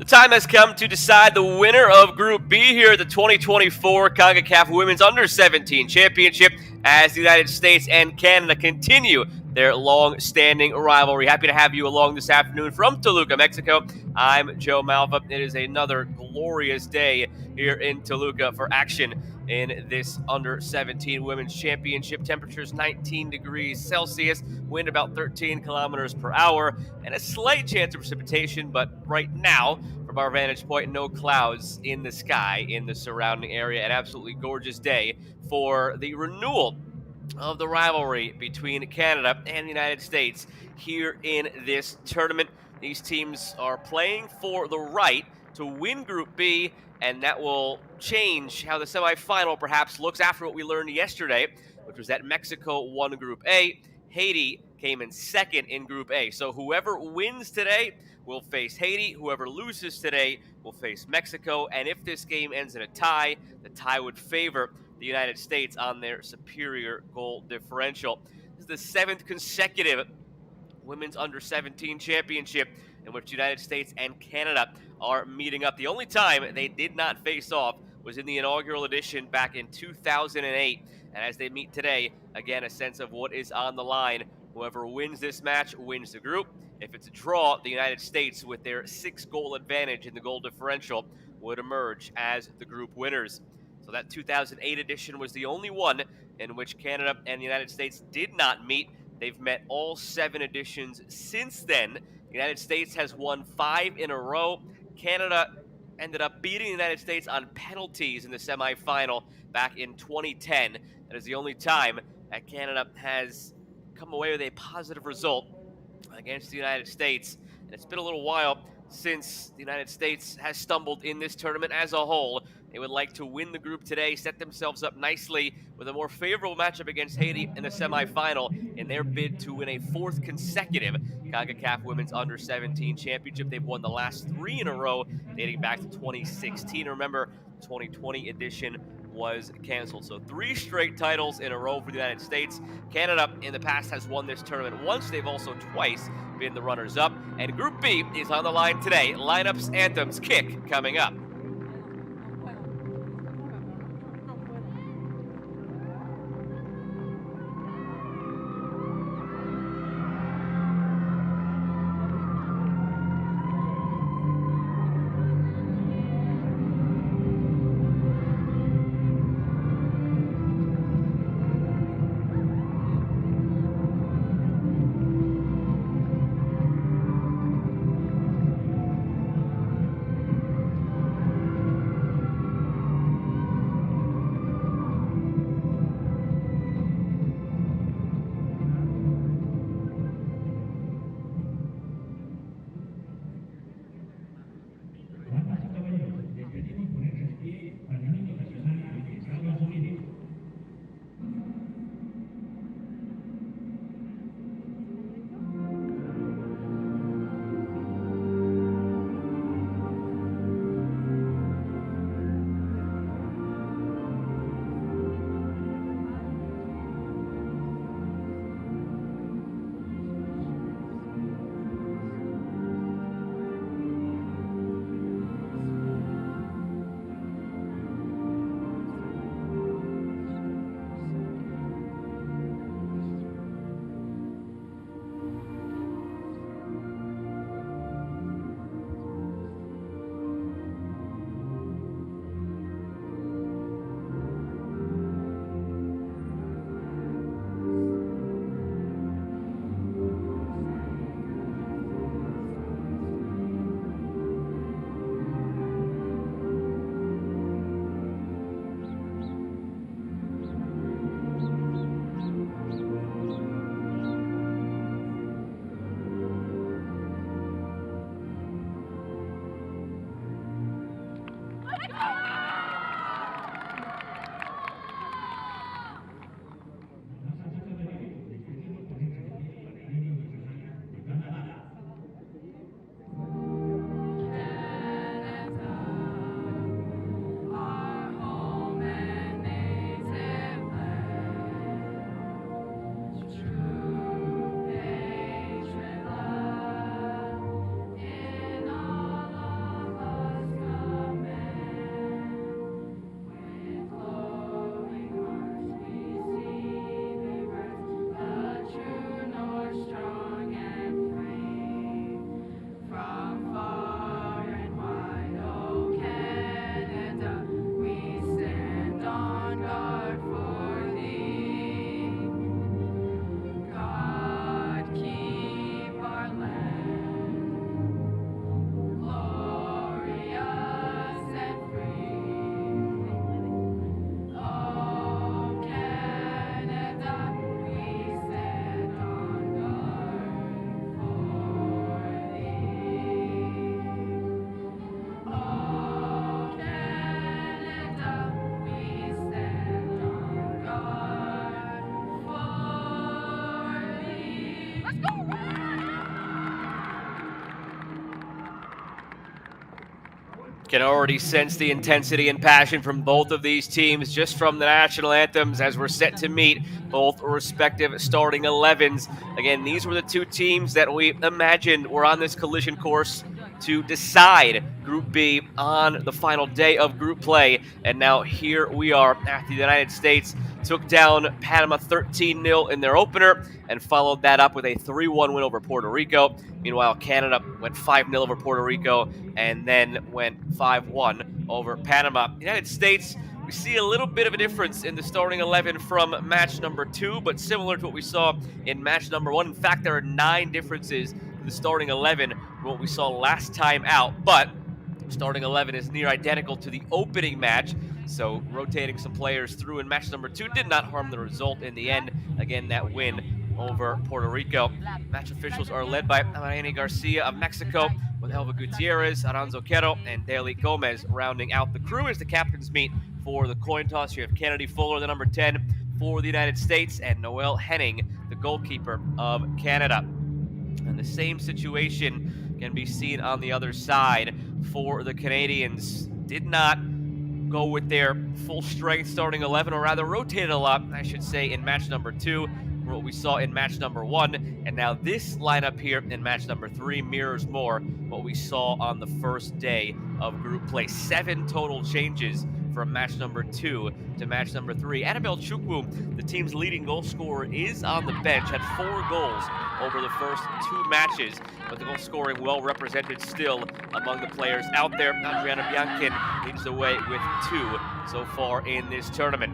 The time has come to decide the winner of Group B here at the 2024 Concacaf Women's Under-17 Championship as the United States and Canada continue their long-standing rivalry. Happy to have you along this afternoon from Toluca, Mexico. I'm Joe Malva. It is another glorious day here in Toluca for action in this Under-17 Women's Championship. Temperatures 19 degrees Celsius, wind about 13 kilometers per hour, and a slight chance of precipitation, but right now, from our vantage point, no clouds in the sky in the surrounding area. An absolutely gorgeous day for the renewal of the rivalry between Canada and the United States here in this tournament. These teams are playing for the right to win Group B, and that will change how the semifinal perhaps looks after what we learned yesterday, which was that Mexico won Group A. Haiti came in second in Group A. So whoever wins today will face Haiti. Whoever loses today will face Mexico. And if this game ends in a tie, the tie would favor the United States on their superior goal differential. This is the seventh consecutive Women's Under-17 Championship in which the United States and Canada are meeting up. The only time they did not face off was in the inaugural edition back in 2008. And as they meet today, again, a sense of what is on the line. Whoever wins this match wins the group. If it's a draw, the United States, with their 6-goal advantage in the goal differential, would emerge as the group winners. So that 2008 edition was the only one in which Canada and the United States did not meet. They've met all 7 editions since then. The United States has won 5 in a row. Canada ended up beating the United States on penalties in the semifinal back in 2010. That is the only time that Canada has come away with a positive result against the United States. And it's been a little while since the United States has stumbled in this tournament as a whole. They would like to win the group today, set themselves up nicely with a more favorable matchup against Haiti in the semifinal in their bid to win a 4th consecutive Concacaf Women's Under-17 Championship. They've won the last 3 in a row, dating back to 2016. Remember, the 2020 edition was canceled. So 3 straight titles in a row for the United States. Canada in the past has won this tournament once. They've also twice been the runners-up. And Group B is on the line today. Lineups, anthems, kick coming up. Can already sense the intensity and passion from both of these teams just from the national anthems as we're set to meet both respective starting 11s. Again, these were the two teams that we imagined were on this collision course to decide Group B on the final day of group play. And now here we are after the United States took down Panama 13-0 in their opener and followed that up with a 3-1 win over Puerto Rico. Meanwhile, Canada went 5-0 over Puerto Rico and then went 5-1 over Panama. United States, we see a little bit of a difference in the starting 11 from match number 2, but similar to what we saw in match number 1. In fact, there are 9 differences in the starting 11 from what we saw last time out, but starting 11 is near identical to the opening match, so rotating some players through in match number 2 did not harm the result in the end. Again, that win over Puerto Rico. Match officials are led by Melanie Garcia of Mexico, with Elva Gutierrez, Aranzo Quero, and Daly Gomez rounding out the crew as the captains meet for the coin toss. You have Kennedy Fuller, the number 10 for the United States, and Noelle Henning, the goalkeeper of Canada. And the same situation can be seen on the other side for the Canadians. Did not go with their full strength starting 11, or rather rotated a lot, I should say, in match number 2, what we saw in match number 1. And now this lineup here in match number 3 mirrors more what we saw on the first day of group play. 7 total changes from match number 2 to match number 3. Annabelle Chukwu, the team's leading goal scorer, is on the bench, had 4 goals over the first 2 matches, but the goal scoring well represented still among the players out there. Adriana Biankin leads the way with 2 so far in this tournament.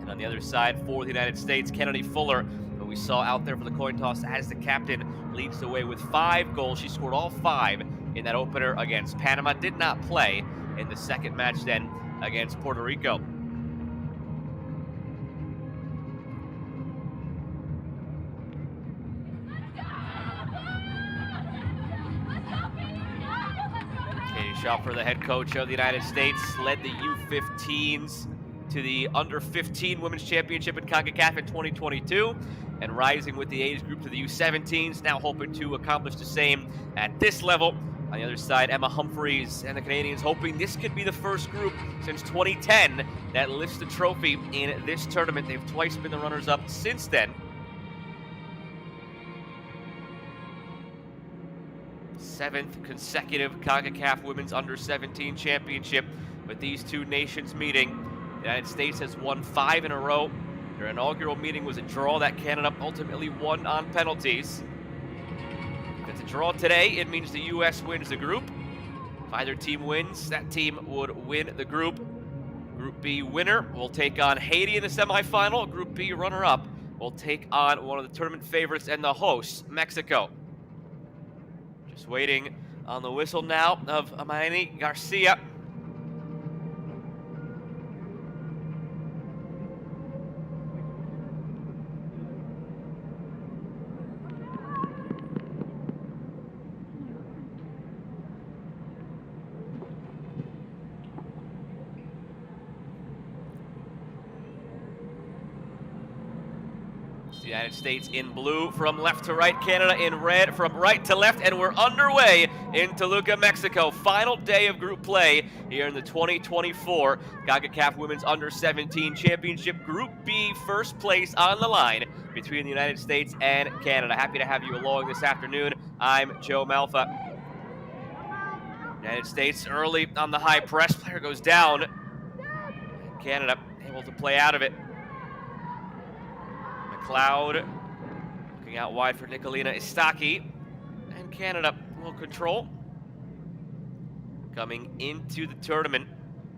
And on the other side for the United States, Kennedy Fuller, who we saw out there for the coin toss as the captain, leads the way with 5 goals. She scored all 5 in that opener against Panama. Did not play in the second match then against Puerto Rico. Katie Schopfer, the head coach of the United States, led the U15s to the Under-17 Women's Championship in Concacaf in 2022, and rising with the age group to the U17s, now hoping to accomplish the same at this level. On the other side, Emma Humphreys and the Canadians hoping this could be the first group since 2010 that lifts the trophy in this tournament. They've twice been the runners-up since then. Seventh consecutive Concacaf Women's Under-17 Championship with these two nations meeting. The United States has won 5 in a row. Their inaugural meeting was a draw that Canada ultimately won on penalties. If it's a draw today, it means the U.S. wins the group. If either team wins, that team would win the group. Group B winner will take on Haiti in the semifinal. Group B runner-up will take on one of the tournament favorites and the hosts, Mexico. Just waiting on the whistle now of Melanie Garcia. The United States in blue from left to right, Canada in red from right to left, and we're underway in Toluca, Mexico. Final day of group play here in the 2024 Concacaf Women's Under-17 Championship. Group B, first place on the line between the United States and Canada. Happy to have you along this afternoon. I'm Joe Malfa. United States early on the high press. Player goes down. Canada able to play out of it. McLeod looking out wide for Nicolina Istaki, and Canada will control. Coming into the tournament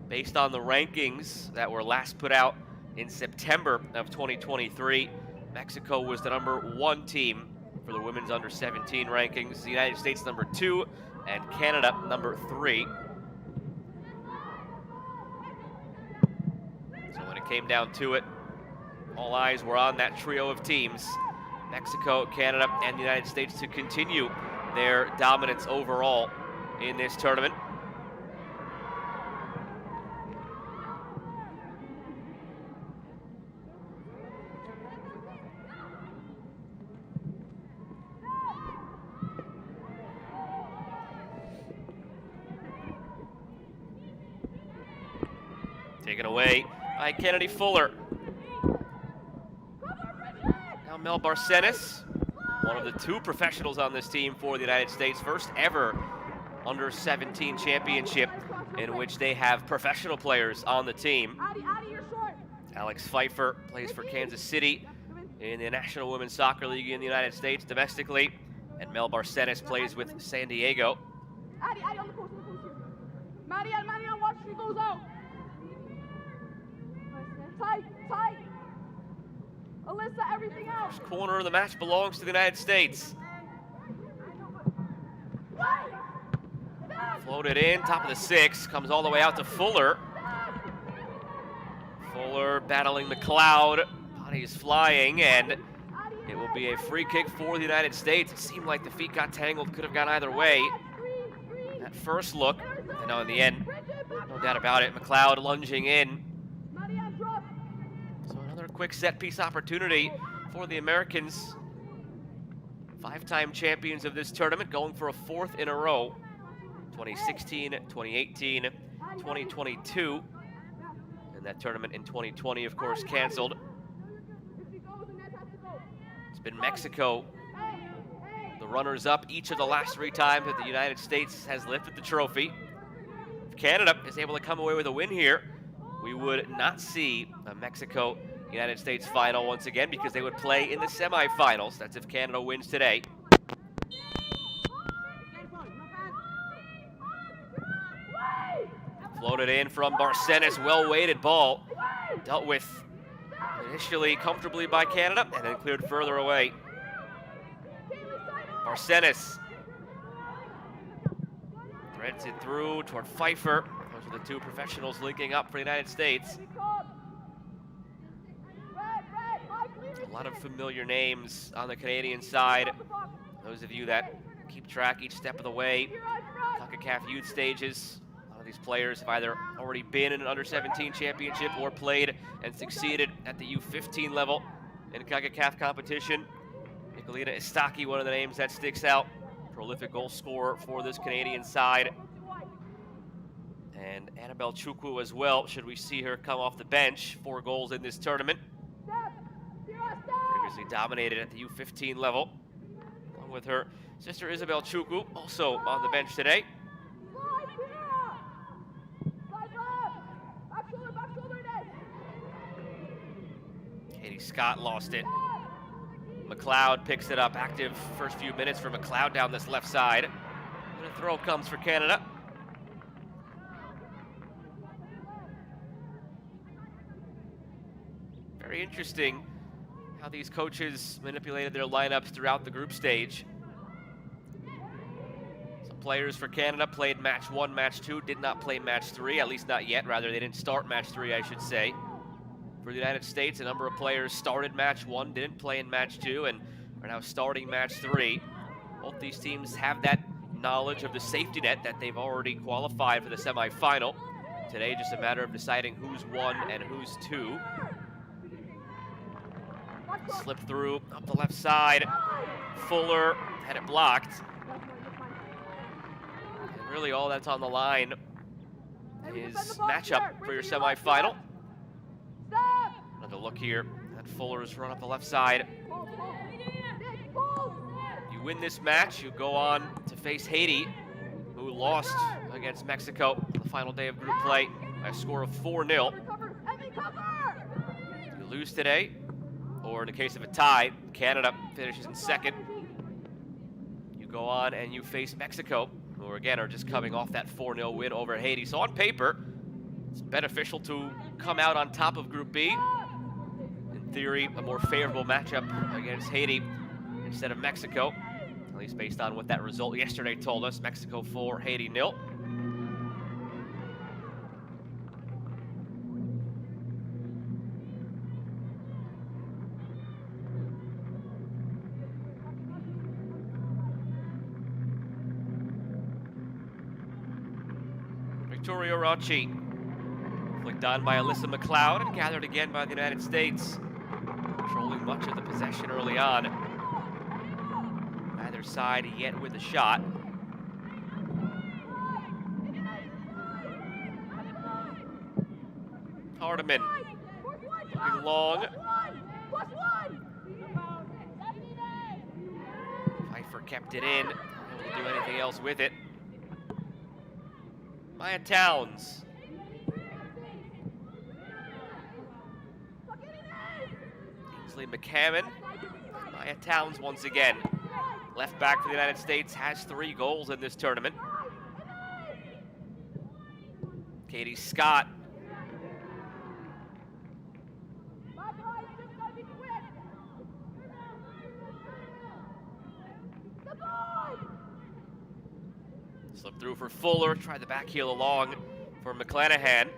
based on the rankings that were last put out in September of 2023, Mexico was the number 1 team for the women's under-17 rankings, the United States number 2, and Canada number 3. So when it came down to it, all eyes were on that trio of teams, Mexico, Canada, and the United States, to continue their dominance overall in this tournament. Taken away by Kennedy Fuller. Now Mel Barcenas, one of the 2 professionals on this team for the United States. First ever Under-17 championship in which they have professional players on the team. Alex Pfeiffer plays for Kansas City in the National Women's Soccer League in the United States domestically. And Mel Barcenas plays with San Diego. Addie on the post, Maddie, watch, she goes out. Tight. Alyssa, everything else. First corner of the match belongs to the United States. Floated in, top of the 6, comes all the way out to Fuller. Fuller battling McLeod, body is flying, and it will be a free kick for the United States. It seemed like the feet got tangled, could have gone either way. That first look, and in the end, no doubt about it, McLeod lunging in. So another quick set piece opportunity for the Americans. 5-time champions of this tournament, going for a 4th in a row. 2016, 2018, 2022. And that tournament in 2020, of course, canceled. It's been Mexico, the runners-up each of the last 3 times that the United States has lifted the trophy. If Canada is able to come away with a win here, we would not see a Mexico-United States final once again, because they would play in the semifinals. That's if Canada wins today. Floated in from Barcenas, well-weighted ball. Dealt with initially comfortably by Canada, and then cleared further away. Barcenas threads it through toward Pfeiffer. Those are the 2 professionals linking up for the United States. A lot of familiar names on the Canadian side. Those of you that keep track each step of the way, Concacaf youth stages, a lot of these players have either already been in an Under-17 championship or played and succeeded at the U15 level in Concacaf competition. Nicolina Istaki, one of the names that sticks out. Prolific goal scorer for this Canadian side. And Annabelle Chukwu as well, should we see her come off the bench. 4 goals in this tournament. Previously dominated at the U15 level. Along with her sister Isabel Chukwu, also on the bench today. Katie Scott lost it. McLeod picks it up. Active first few minutes for McLeod down this left side. And a throw comes for Canada. Very interesting how these coaches manipulated their lineups throughout the group stage. Some players for Canada played match 1, match 2, did not play match 3, at least not yet. Rather, they didn't start match 3, I should say. For the United States, a number of players started match 1, didn't play in match 2, and are now starting match 3. Both these teams have that knowledge of the safety net that they've already qualified for the semifinal. Today, just a matter of deciding who's 1 and who's 2. Slip through up the left side. Fuller had it blocked. And really all that's on the line is matchup for your semifinal. Another look here at Fuller's run up the left side. You win this match, you go on to face Haiti, who lost against Mexico on the final day of group play by a score of 4-0. You lose today, or in the case of a tie, Canada finishes in second. You go on and you face Mexico, who again are just coming off that 4-0 win over Haiti. So on paper, it's beneficial to come out on top of Group B. In theory, a more favorable matchup against Haiti instead of Mexico, at least based on what that result yesterday told us. Mexico 4, Haiti 0. Victoria Rocci, flicked on by Alyssa McLeod and gathered again by the United States, controlling much of the possession early on. Neither side yet with a shot. Hardeman looking long. Pfeiffer kept it in. Not able to do anything else with it. Maya Towns. Ainsley McCammon. Maya Towns once again. Left back for the United States has 3 goals in this tournament. Katie Scott. Slipped through for Fuller, tried the back heel along for McLanahan.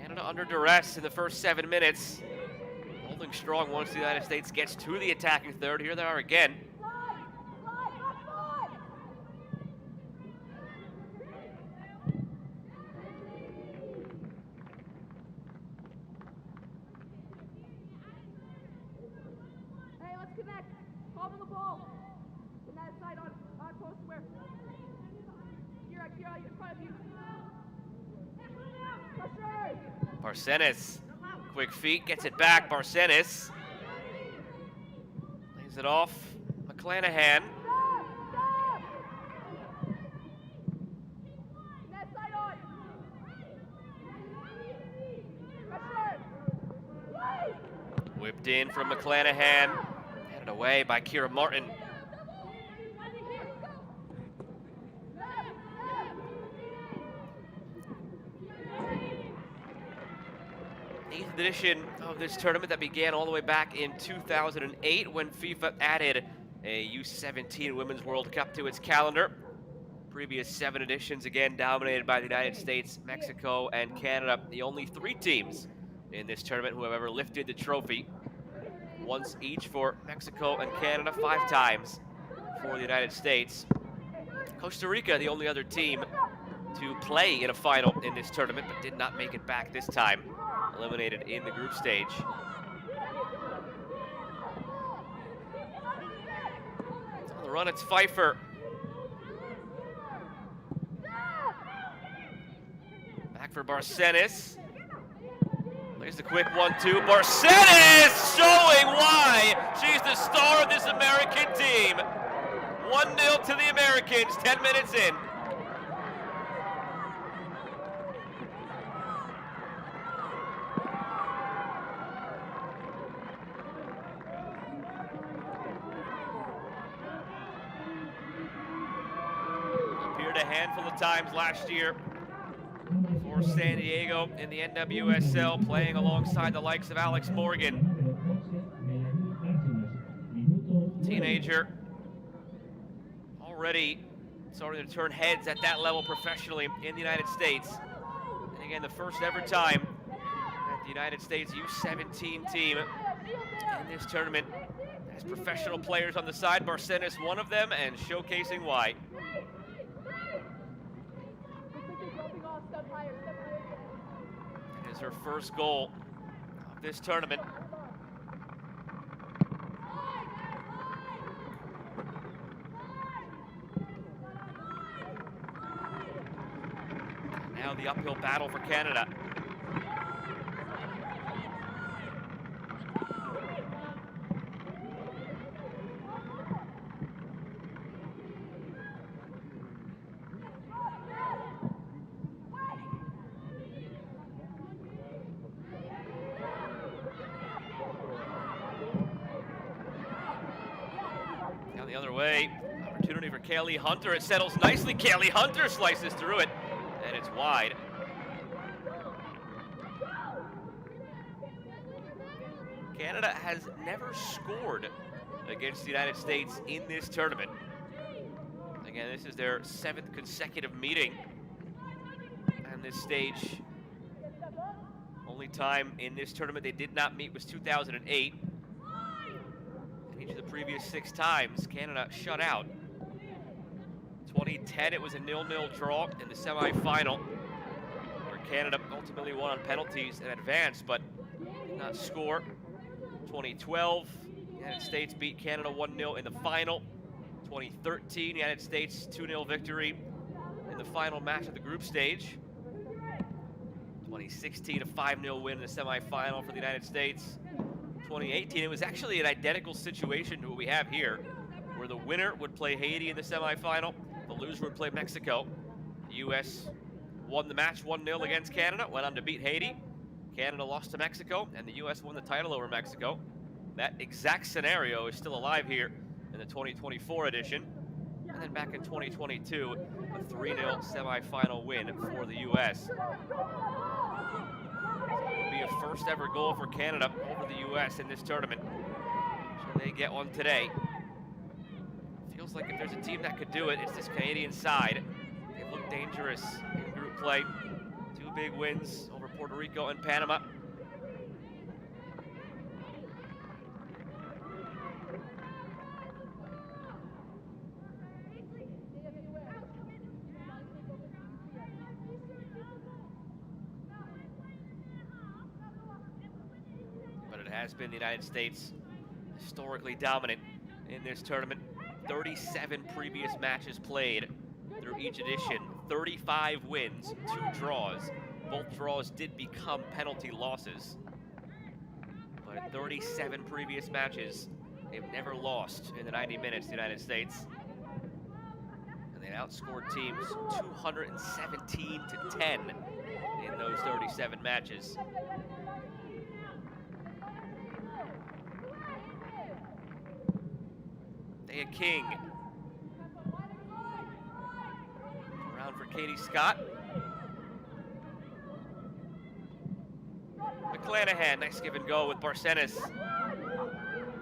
Canada under duress in the first 7 minutes. Holding strong once the United States gets to the attacking third. Here they are again. Hey, let's connect. Hold on the ball. In that side on post square. Kira, in front of you. Barcenas. Quick feet, gets it back. Barcenas. Lays it off. McLanahan. Whipped in from McLanahan. Handed away by Kira Martin. 8th edition of this tournament that began all the way back in 2008 when FIFA added a U17 Women's World Cup to its calendar. Previous 7 editions again dominated by the United States, Mexico, and Canada. The only 3 teams in this tournament who have ever lifted the trophy. Once each for Mexico and Canada, 5 times for the United States. Costa Rica, the only other team to play in a final in this tournament, but did not make it back this time. Eliminated in the group stage. On the run, it's Pfeiffer. Back for Barcenas. Plays the quick 1-2. Barcenas showing why she's the star of this American team. 1-0 to the Americans, 10 minutes in. Appeared a handful of times last year for San Diego in the NWSL, playing alongside the likes of Alex Morgan. Teenager, already starting to turn heads at that level professionally in the United States. And again, the first ever time that the United States U17 team in this tournament has professional players on the side. Barcenas, one of them, and showcasing why. It is her first goal of this tournament. Now the uphill battle for Canada. Down the other way, opportunity for Kaylee Hunter. It settles nicely. Kaylee Hunter slices through it. And it's wide. Canada has never scored against the United States in this tournament. Again, this is their 7th consecutive meeting. And this stage, only time in this tournament they did not meet was 2008. And each of the previous 6 times, Canada shut out. 2010, it was a 0-0 draw in the semifinal, where Canada ultimately won on penalties and advanced, but did not score. 2012, the United States beat Canada 1-0 in the final. 2013, the United States 2-0 victory in the final match of the group stage. 2016, a 5-0 win in the semifinal for the United States. 2018, it was actually an identical situation to what we have here, where the winner would play Haiti in the semifinal, the loser would play Mexico. The U.S. won the match 1-0 against Canada, went on to beat Haiti. Canada lost to Mexico, and the U.S. won the title over Mexico. That exact scenario is still alive here in the 2024 edition. And then back in 2022, a 3-0 semifinal win for the U.S. It will be a first ever goal for Canada over the U.S. in this tournament. Should they get one today? Feels like if there's a team that could do it, it's this Canadian side. They look dangerous in group play. 2 big wins over Puerto Rico and Panama. But it has been the United States historically dominant in this tournament. 37 previous matches played through each edition, 35 wins, 2 draws. Both draws did become penalty losses. But in 37 previous matches, they've never lost in the 90 minutes, the United States. And they outscored teams 217-10 in those 37 matches. Thea King. Around for Katie Scott. McLanahan, nice give and go with Barcenas.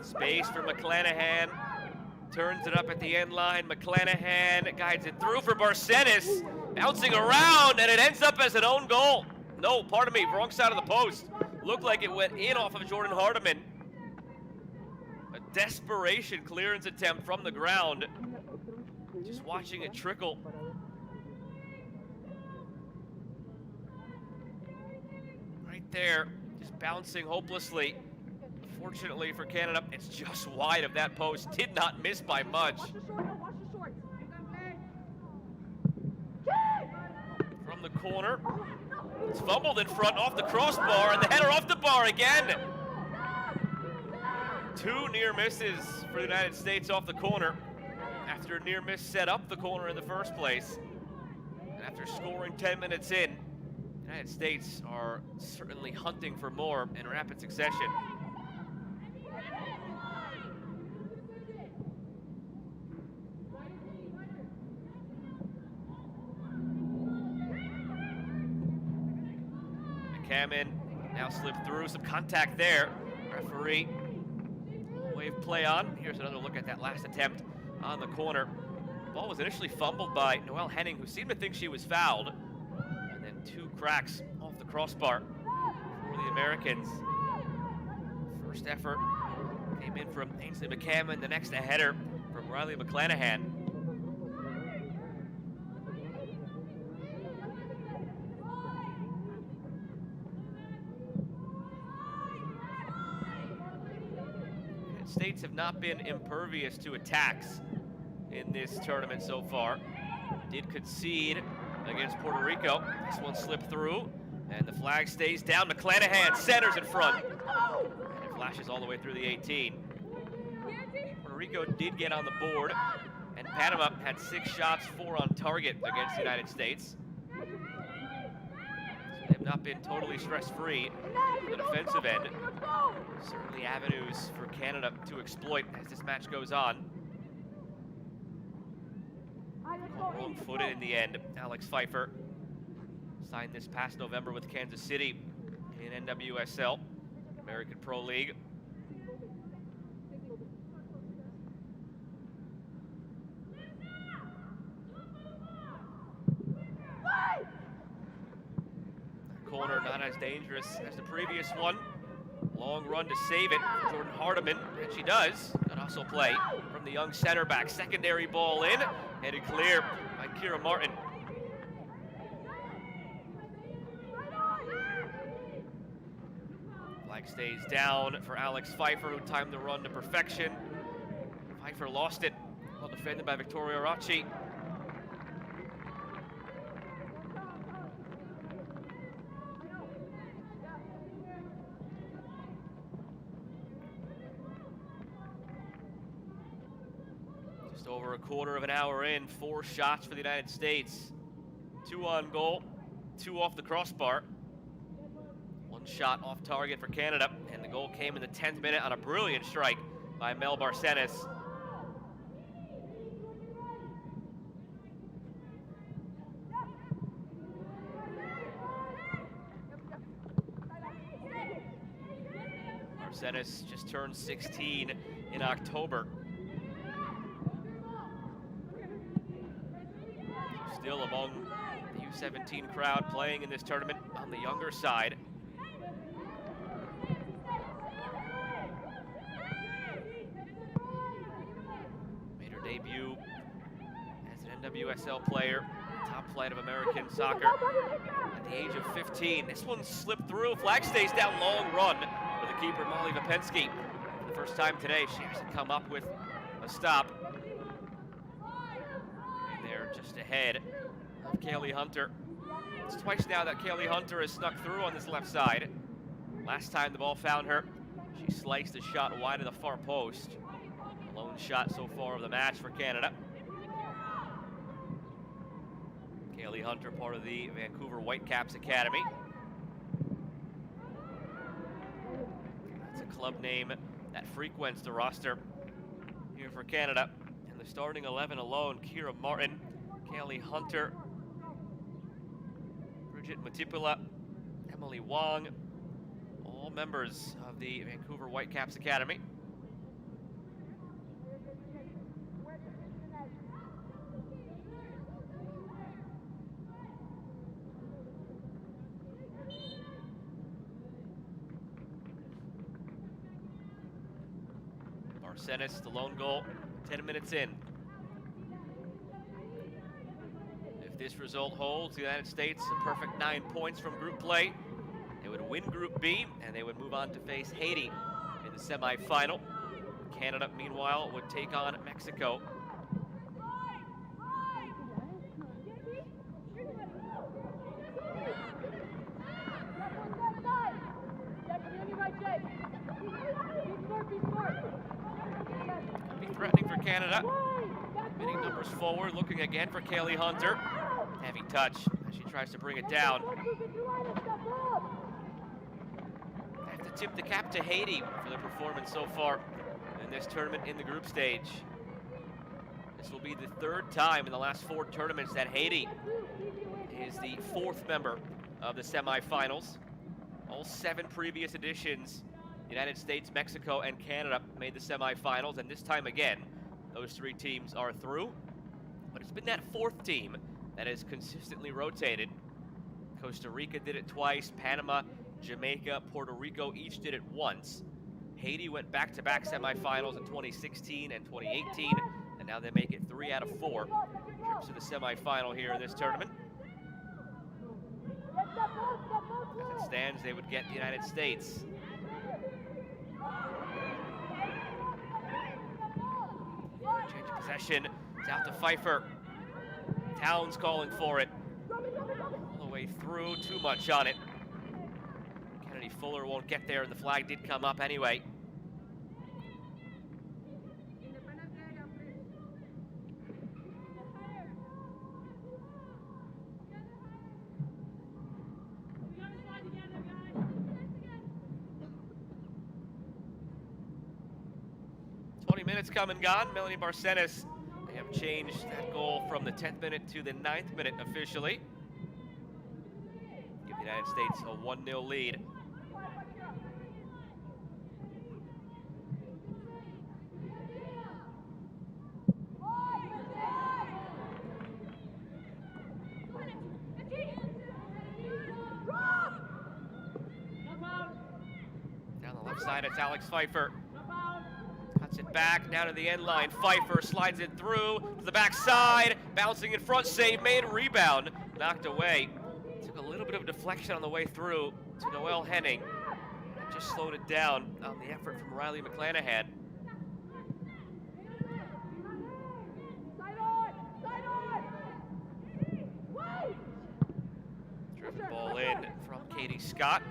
Space for McLanahan. Turns it up at the end line. McLanahan guides it through for Barcenas. Bouncing around, and it ends up as an own goal. No, pardon me, wrong side of the post. Looked like it went in off of Jordyn Hardeman. A desperation clearance attempt from the ground. Just watching it trickle. Right there, just bouncing hopelessly. Fortunately for Canada, it's just wide of that post. Did not miss by much. From the corner, it's fumbled in front off the crossbar, and the header off the bar again. 2 near misses for the United States off the corner after a near miss set up the corner in the first place. And after scoring 10 minutes in, the United States are certainly hunting for more in rapid succession. McCammon now slipped through, some contact there. Referee wave play on. Here's another look at that last attempt on the corner. The ball was initially fumbled by Noelle Henning, who seemed to think she was fouled. And then 2 cracks off the crossbar for the Americans. First effort came in from Ainsley McCammon, the next a header from Rylee McLanahan. States have not been impervious to attacks in this tournament so far. Did concede against Puerto Rico. This one slipped through, and the flag stays down. McLanahan centers in front, and it flashes all the way through the 18. Puerto Rico did get on the board, and Panama had 6 shots, 4 on target against the United States. So they have not been totally stress-free on the defensive end. Certainly avenues for Canada to exploit as this match goes on. Wrong-footed in the end. Alex Pfeiffer signed this past November with Kansas City in NWSL, American Pro League. That corner not as dangerous as the previous one. Long run to save it for Jordyn Hardeman, and she does. Good hustle play from the young center back. Secondary ball in, headed clear by Kira Martin. Flag stays down for Alex Pfeiffer, who timed the run to perfection. Pfeiffer lost it, well defended by Victoria Rocci. Just over a quarter of an hour in, 4 shots for the United States. 2 on goal, 2 off the crossbar. 1 shot off target for Canada, and the goal came in the 10th minute on a brilliant strike by Mel Barcenas. Barcenas just turned 16 in October. Still among the U17 crowd playing in this tournament on the younger side. Made her debut as an NWSL player, top flight of American soccer at the age of 15. This one slipped through, flag stays down, long run for the keeper, Molly Vapensky. For the first time today, she hasn't come up with a stop. And they're just ahead of Kaylee Hunter. It's twice now that Kaylee Hunter has snuck through on this left side. Last time the ball found her, she sliced a shot wide of the far post. Lone shot so far of the match for Canada. Kaylee Hunter, part of the Vancouver Whitecaps Academy. That's a club name that frequents the roster here for Canada. And the starting 11 alone, Kira Martin, Kaylee Hunter, Bridget Matipula, Emily Wong, all members of the Vancouver Whitecaps Academy. Barcenas, the lone goal, 10 minutes in. If this result holds, the United States a perfect 9 points from group play. They would win Group B, and they would move on to face Haiti in the semifinal. Canada, meanwhile, would take on Mexico. Be threatening for Canada. Getting numbers forward, looking again for Kaylee Hunter. Heavy touch as she tries to bring it down. I have to tip the cap to Haiti for their performance so far in this tournament in the group stage. This will be the 3rd time in the last 4 tournaments that Haiti is the 4th member of the semifinals. All 7 previous editions, United States, Mexico, and Canada made the semifinals, and this time again, those 3 teams are through. But it's been that 4th team that has consistently rotated. Costa Rica did it twice, Panama, Jamaica, Puerto Rico each did it once. Haiti went back-to-back semifinals in 2016 and 2018, and now they make it 3 out of 4 trips to the semifinal here in this tournament. As it stands, they would get the United States. Change of possession, it's out to Pfeiffer. Towns calling for it. All the way through, too much on it. Kennedy Fuller won't get there, and the flag did come up anyway. Minutes come and gone. Melanie Barcenas, they have changed that goal from the 10th minute to the 9th minute officially. Give the United States a 1-0 lead. Down the left side, it's Alex Pfeiffer. Cuts it back, down to the end line. Pfeiffer slides it through to the backside, bouncing in front, save made, rebound, knocked away. Took a little bit of deflection on the way through to Noelle Henning. That just slowed it down on the effort from Rylee McLanahan. Driven ball in from Katie Scott.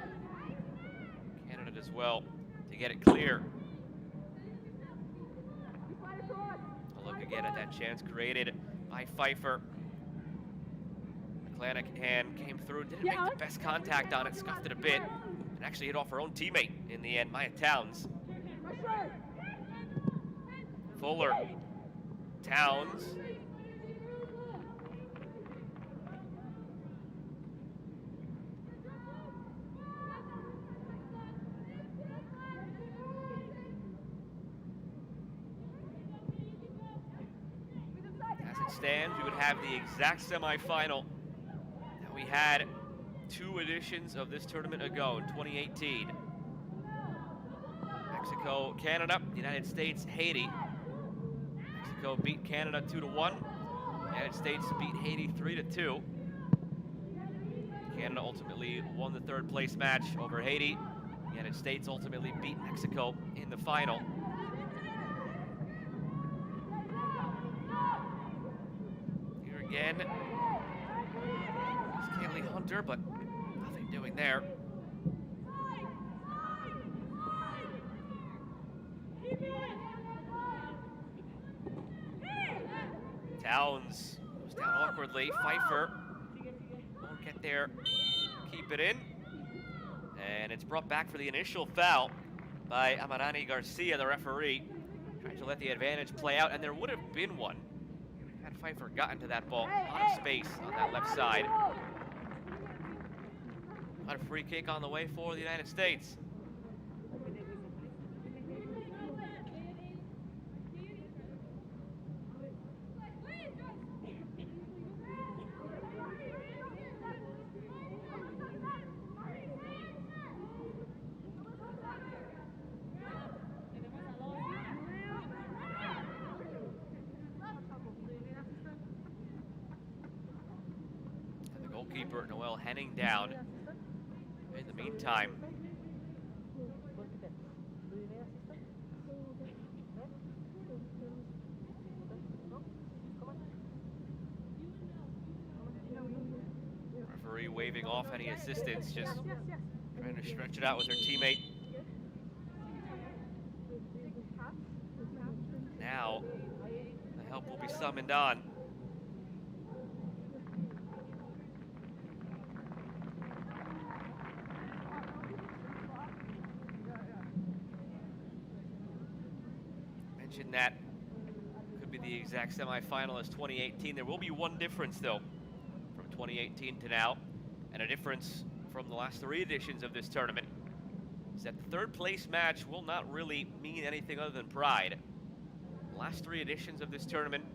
Canada does well to get it clear. again at that chance created by Pfeiffer. McLanahan came through, didn't make the best contact on it, scuffed it a bit, and actually hit off her own teammate in the end, Maya Towns. Fuller, Towns. As it stands, we would have the exact semifinal that we had 2 editions of this tournament ago in 2018. Mexico, Canada, United States, Haiti. Mexico beat Canada 2-1. United States beat Haiti 3-2. Canada ultimately won the 3rd place match over Haiti. United States ultimately beat Mexico in the final. Here again, it's Kaylee Hunter, but nothing doing there. Towns goes down awkwardly. Pfeiffer won't get there. Keep it in. And it's brought back for the initial foul by Melanie Garcia, the referee. Trying to let the advantage play out, and there would have been one had Pfeiffer gotten to that ball. A lot of space on that left side. Got a free kick on the way for the United States. Goalkeeper Noel Henning down. In the meantime, referee waving off any assistance, just trying to stretch it out with her teammate. Now, the help will be summoned on. That could be the exact semifinal as 2018. There will be one difference, though, from 2018 to now, and a difference from the last 3 editions of this tournament is that the 3rd place match will not really mean anything other than pride. The last 3 editions of this tournament,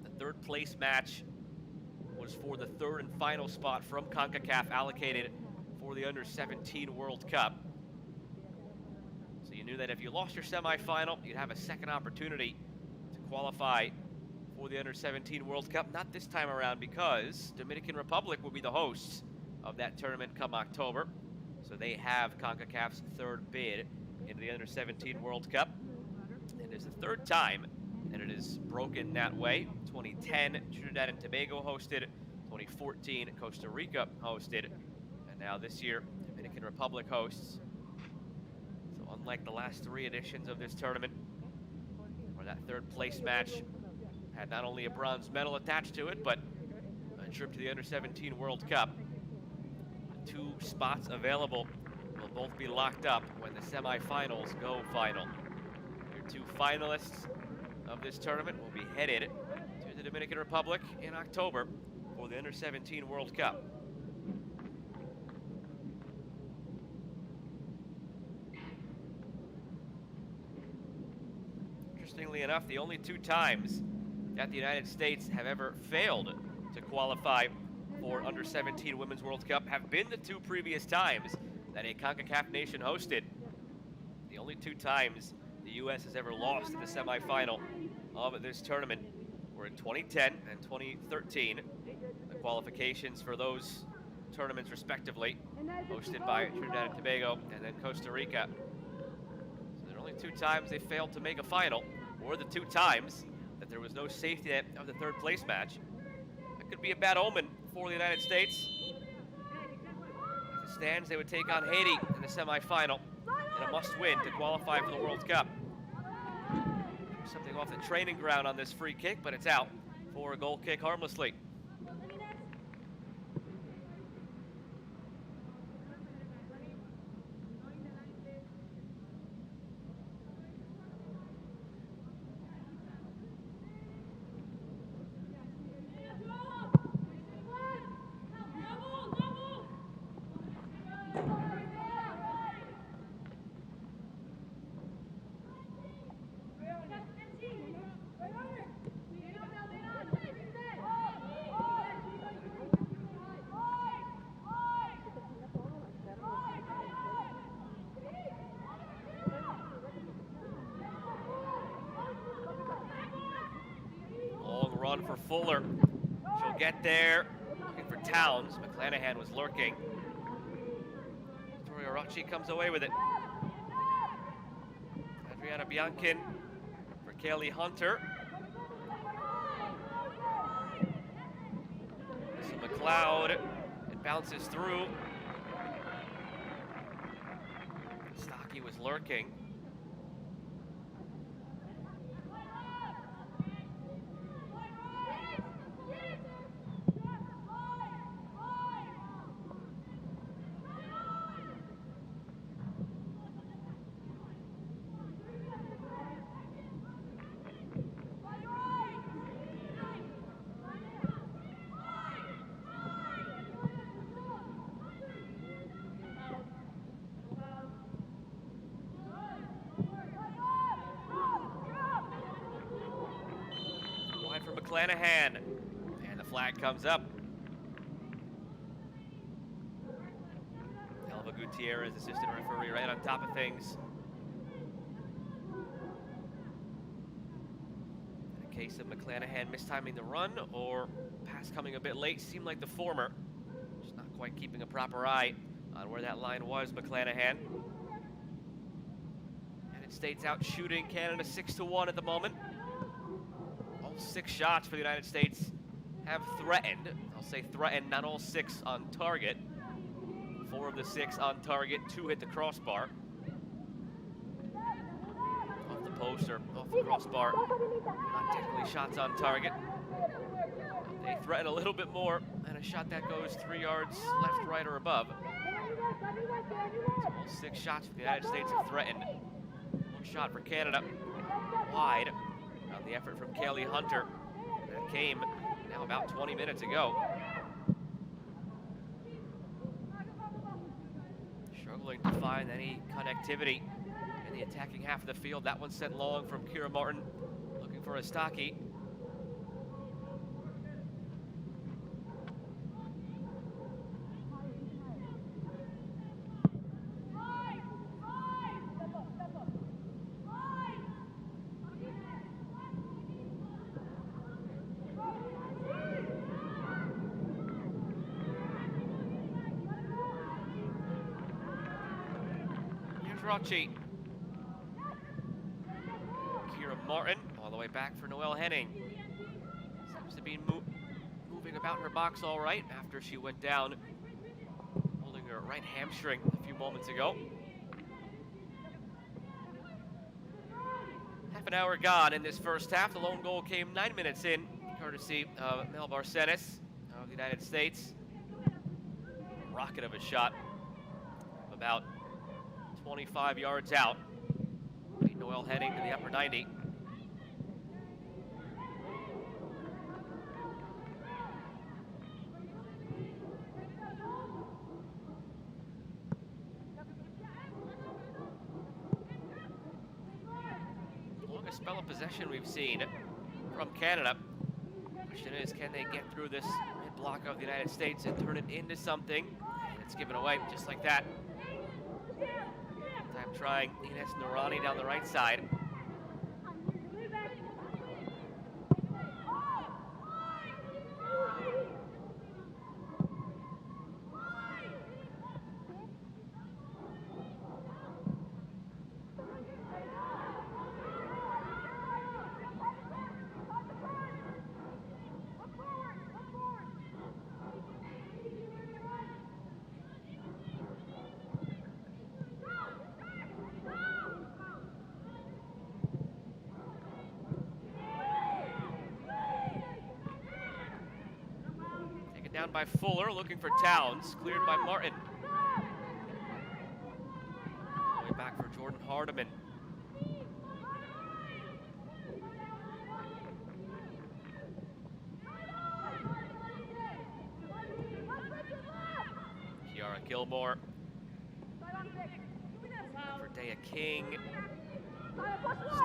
the 3rd place match was for the 3rd and final spot from Concacaf allocated for the Under-17 World Cup. So you knew that if you lost your semifinal, you'd have a second opportunity to qualify for the Under-17 World Cup. Not this time around, because Dominican Republic will be the hosts of that tournament come October. So they have CONCACAF's 3rd bid into the Under-17 World Cup. It is the 3rd time that it is broken that way. 2010, Trinidad and Tobago hosted. 2014, Costa Rica hosted. And now this year, Dominican Republic hosts. Unlike the last 3 editions of this tournament, where that 3rd place match had not only a bronze medal attached to it, but a trip to the Under-17 World Cup. The 2 spots available will both be locked up when the semifinals go final. Your 2 finalists of this tournament will be headed to the Dominican Republic in October for the Under-17 World Cup. Interestingly enough, the only 2 times that the United States have ever failed to qualify for Under-17 Women's World Cup have been the 2 previous times that a CONCACAF nation hosted. The only 2 times the U.S. has ever lost in the semifinal of this tournament were in 2010 and 2013. The qualifications for those tournaments, respectively, hosted by Trinidad and Tobago and then Costa Rica. So there are only 2 times they failed to make a final, or the 2 times that there was no safety net of the 3rd place match. That could be a bad omen for the United States. As it stands, they would take on Haiti in the semifinal in a must-win to qualify for the World Cup. something off the training ground on this free kick, but it's out for a goal kick harmlessly. Long run for Fuller. She'll get there. Looking for Towns. McLanahan was lurking. Victoria Rocci comes away with it. Adriana Biankin for Kaylee Hunter. So McLeod, it bounces through. Stocky was lurking. For McLanahan, and the flag comes up. Elva Gutierrez, assistant referee, right on top of things. In the case of McLanahan mistiming the run or pass coming a bit late, seemed like the former. Just not quite keeping a proper eye on where that line was, McLanahan. United States out shooting Canada 6-1 at the moment. 6 shots for the United States have threatened. I'll say threatened, not all 6 on target. 4 of the 6 on target, 2 hit the crossbar. Off the post or off the crossbar. Not technically shots on target. They threaten a little bit more, and a shot that goes 3 yards left, right, or above. So all 6 shots for the United States have threatened. 1 shot for Canada, wide. On the effort from Kaylee Hunter. That came now about 20 minutes ago. Struggling to find any connectivity in the attacking half of the field. That one sent long from Kira Martin, looking for a Stocky. Rocci. Kira Martin all the way back for Noelle Henning. Seems to be moving about her box all right after she went down, holding her right hamstring a few moments ago. Half an hour gone in this first half. The lone goal came 9 minutes in, courtesy of Mel Barcenas of the United States. Rocket of a shot, about 25 yards out. Beat Noelle Henning to the upper 90. Longest spell of possession we've seen from Canada. Question is, can they get through this mid block of the United States and turn it into something? And it's given away just like that. Time trying Ines Nourani down the right side. down by Fuller, looking for Towns, cleared by Martin. Way back for Jordyn Hardeman. Kiara Gilmore for Daya King.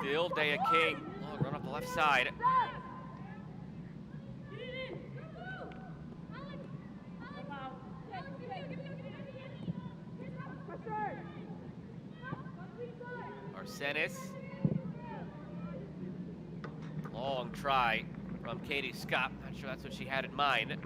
Still Daya King. Long run off the left side. Barcenas. Long try from Katie Scott. Not sure that's what she had in mind.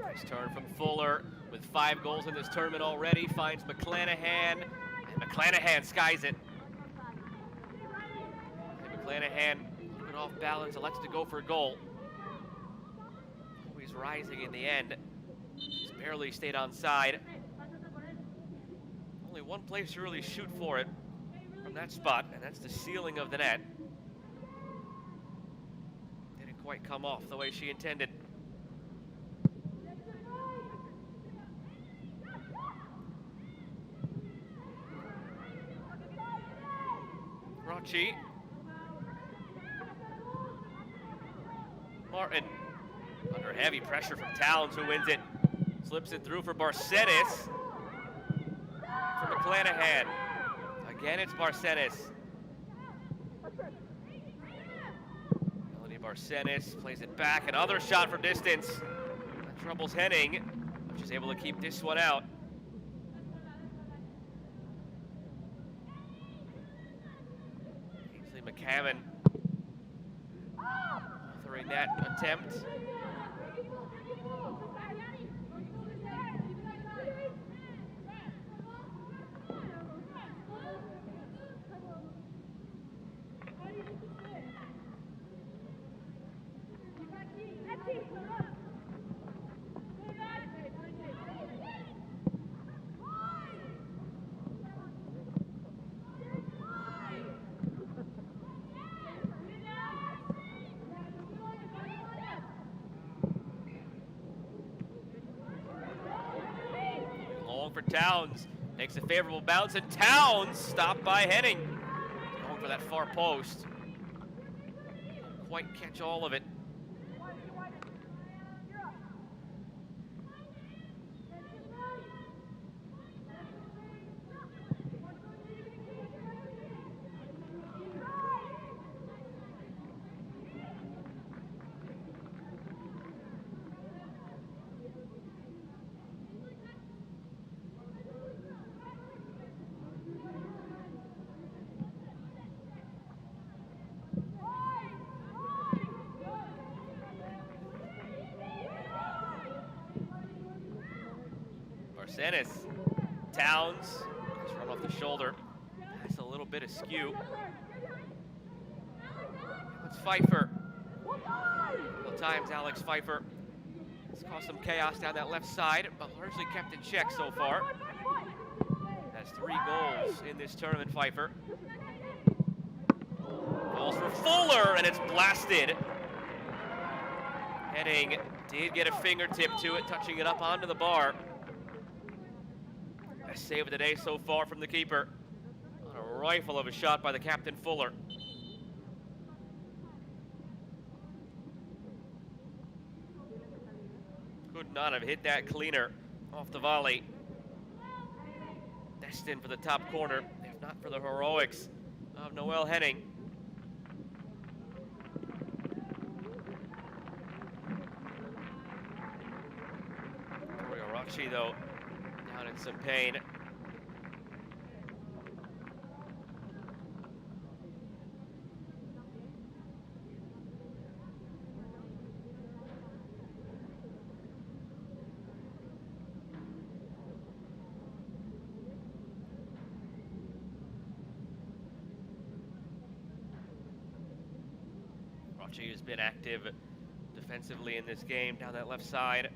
Nice turn from Fuller with 5 goals in this tournament already. Finds McLanahan, and McLanahan skies it. And McLanahan, a little bit off balance, elected to go for a goal. Always rising in the end. Just barely stayed on side. Only one place to really shoot for it from that spot, and that's the ceiling of the net. Didn't quite come off the way she intended. Rochi. Martin under heavy pressure from Towns, who wins it. Slips it through for Barcenas. For McLanahan. Again, it's Barcenas. Melanie Barcenas plays it back. Another shot from distance. That troubles Henning. She's able to keep this one out. Ainsley McCammon authoring that attempt. For Towns, takes a favorable bounce, and Towns stopped by Henning. Going for that far post. Didn't quite catch all of it. Barcenas. Towns. Just run off the shoulder. That's a little bit askew. It's Pfeiffer. Couple times Alex Pfeiffer has caused some chaos down that left side, but largely kept in check so far. Has 3 goals in this tournament, Pfeiffer. Goals for Fuller, and it's blasted. Henning did get a fingertip to it, touching it up onto the bar. Best save of the day so far from the keeper. On a rifle of a shot by the captain, Fuller. Could not have hit that cleaner off the volley. Destined for the top corner, if not for the heroics of Noelle Henning. Rochi, though, down in some pain. Rylee has been active defensively in this game down that left side.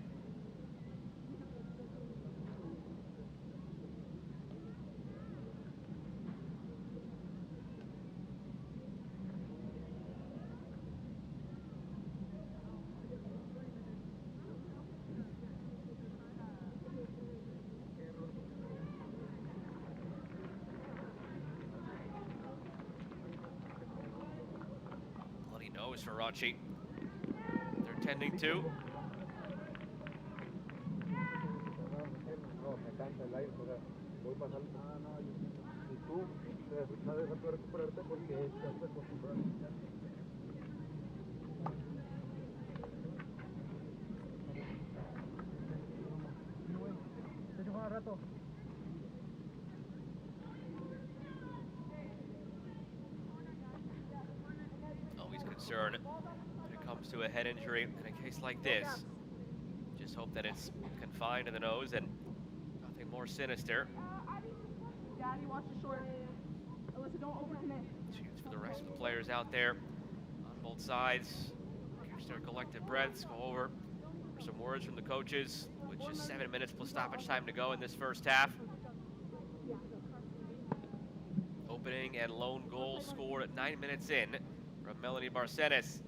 Bloody nose for Rylee. They're tending to. Always concerned when it comes to a head injury in a case like this. Just hope that it's confined to the nose and nothing more sinister. Daddy, watch the short. Alyssa, don't overcommit. Chance for the rest of the players out there on both sides. Catch their collective breaths, go over for some words from the coaches, with just 7 minutes plus stoppage time to go in this first half. Opening and lone goal scored at 9 minutes in from Melanie Barcenas.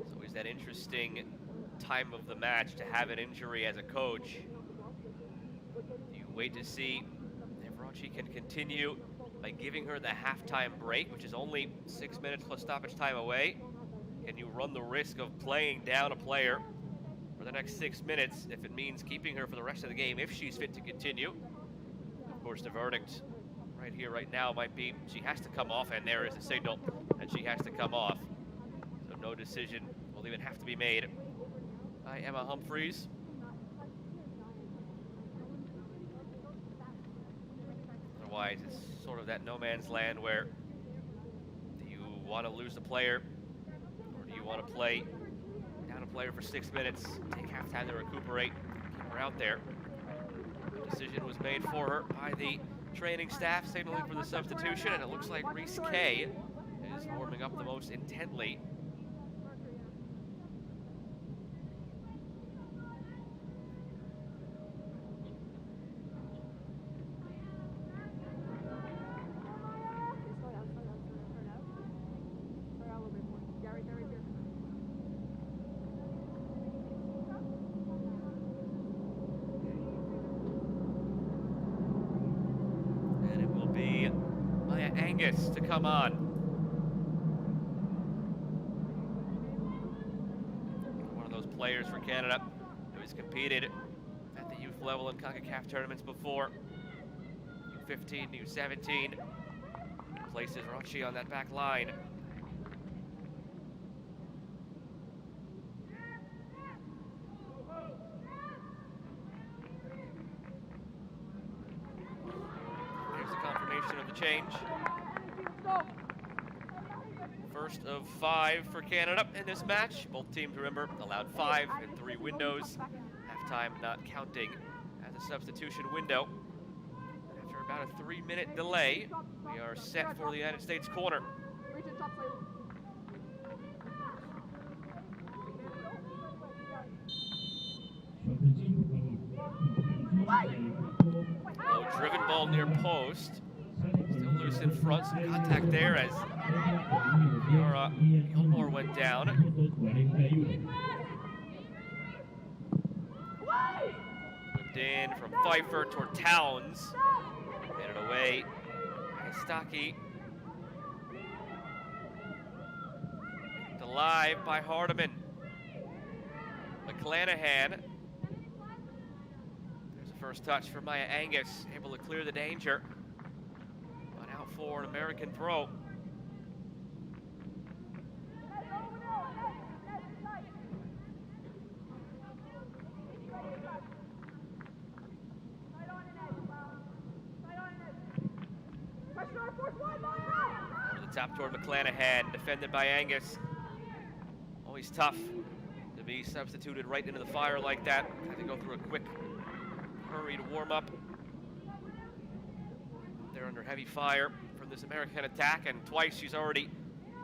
It's always that interesting time of the match to have an injury as a coach. You wait to see if Rylee can continue by giving her the halftime break, which is only 6 minutes plus stoppage time away. Can you run the risk of playing down a player for the next 6 minutes if it means keeping her for the rest of the game if she's fit to continue? Of course, the verdict right here, right now might be she has to come off, and there is a signal that she has to come off. So no decision will even have to be made by Emma Humphreys. Otherwise, it's sort of that no man's land where do you want to lose the player, or do you want to play down a player for 6 minutes, take halftime to recuperate, keep her out there. The decision was made for her by the training staff, signaling for the substitution, and it looks like Reese Kay is warming up the most intently. To come on. One of those players for Canada who has competed at the youth level in Concacaf tournaments before. U15, U17. Places Rylee on that back line. There's the confirmation of the change. First of 5 for Canada in this match. Both teams, remember, allowed 5 in 3 windows. Halftime not counting as a substitution window. And after about a 3-minute delay, we are set for the United States corner. Oh, driven ball near post. Still loose in front, some contact there as Gilmore went down. Whipped in from Pfeiffer toward Towns. Made it away by Stocky. Kept alive by Hardeman. McLanahan. There's a first touch for Maya Angus, able to clear the danger. But out for an American pro. Tap toward McLanahan, defended by Angus. Always tough to be substituted right into the fire like that. Had to go through a quick hurry to warm up. They're under heavy fire from this American attack, and twice she's already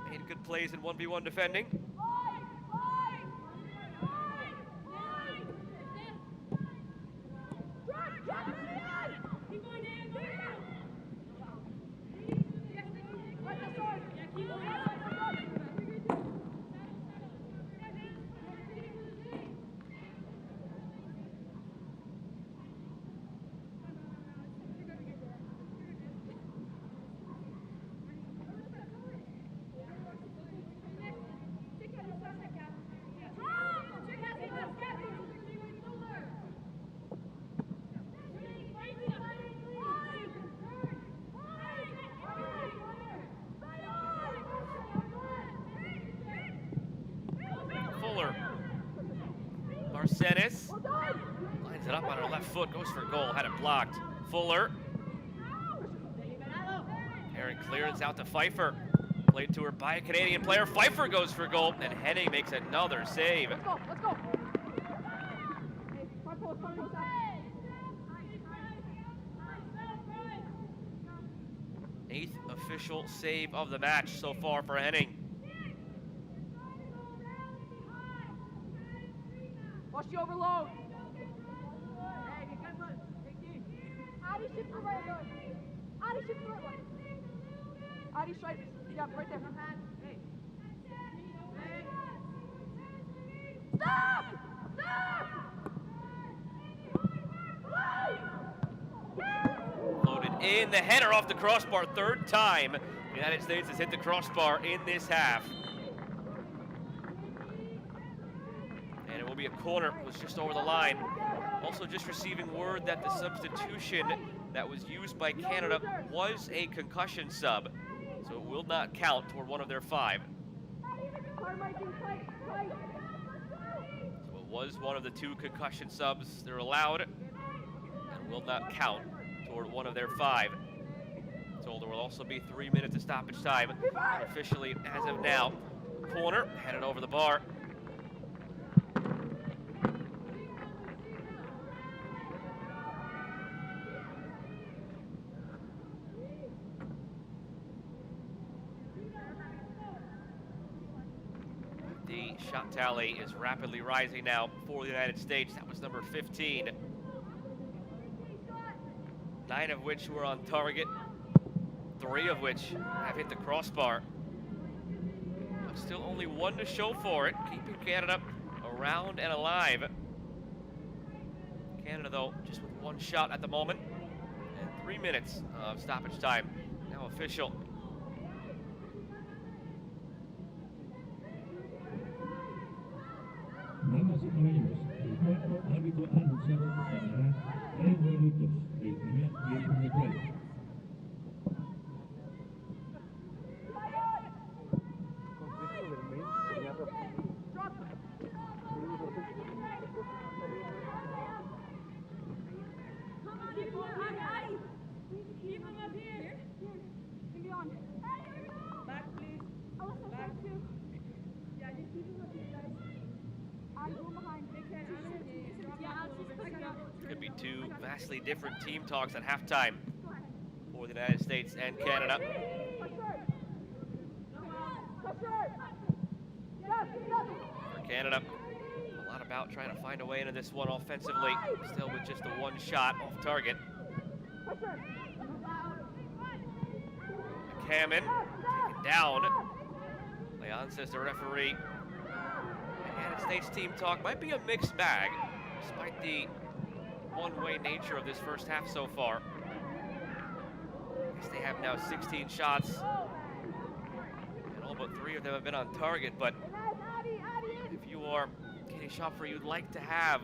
made good plays in 1v1 defending. Barcenas lines it up on her left foot, goes for goal, had it blocked. Fuller. Errant clearance out to Pfeiffer. Played to her by a Canadian player. Pfeiffer goes for goal, and Henning makes another save. Let's go, let's go. Eighth official save of the match so far for Henning. Watch the overload. Adi, shift to the right one. Adi, shift to the right one. Adi, strike. Yeah, right there. Hey. Stop! Stop! Loaded in, the header off the crossbar, third time the United States has hit the crossbar in this half. And it will be a corner, it was just over the line. Also just receiving word that the substitution that was used by Canada was a concussion sub, so it will not count toward one of their 5. So it was one of the 2 concussion subs they're allowed, and will not count toward one of their 5. So there will also be 3 minutes of stoppage time. Officially, as of now, corner, headed over the bar. The shot tally is rapidly rising now for the United States. That was number 15. 9 of which were on target, 3 of which have hit the crossbar. But still only 1 to show for it, keeping Canada around and alive. Canada, though, just with 1 shot at the moment, and 3 minutes of stoppage time now official. Damas y caballeros, el cuarto árbitro ha anunciado que pasará 3 minutos del primer tiempo de juego. Back, please. Back. Yeah, just keep him up here, guys. I'm going behind. Could be 2 vastly different team talks at halftime for the United States and Canada. For Canada, a lot about trying to find a way into this one offensively, still with just the 1 shot off target. McCammon taken down. Leon says the referee. The United States team talk might be a mixed bag, despite the one-way nature of this first half so far. I guess they have now 16 shots, and all but 3 of them have been on target, but if you are Katie Schopfer, you'd like to have,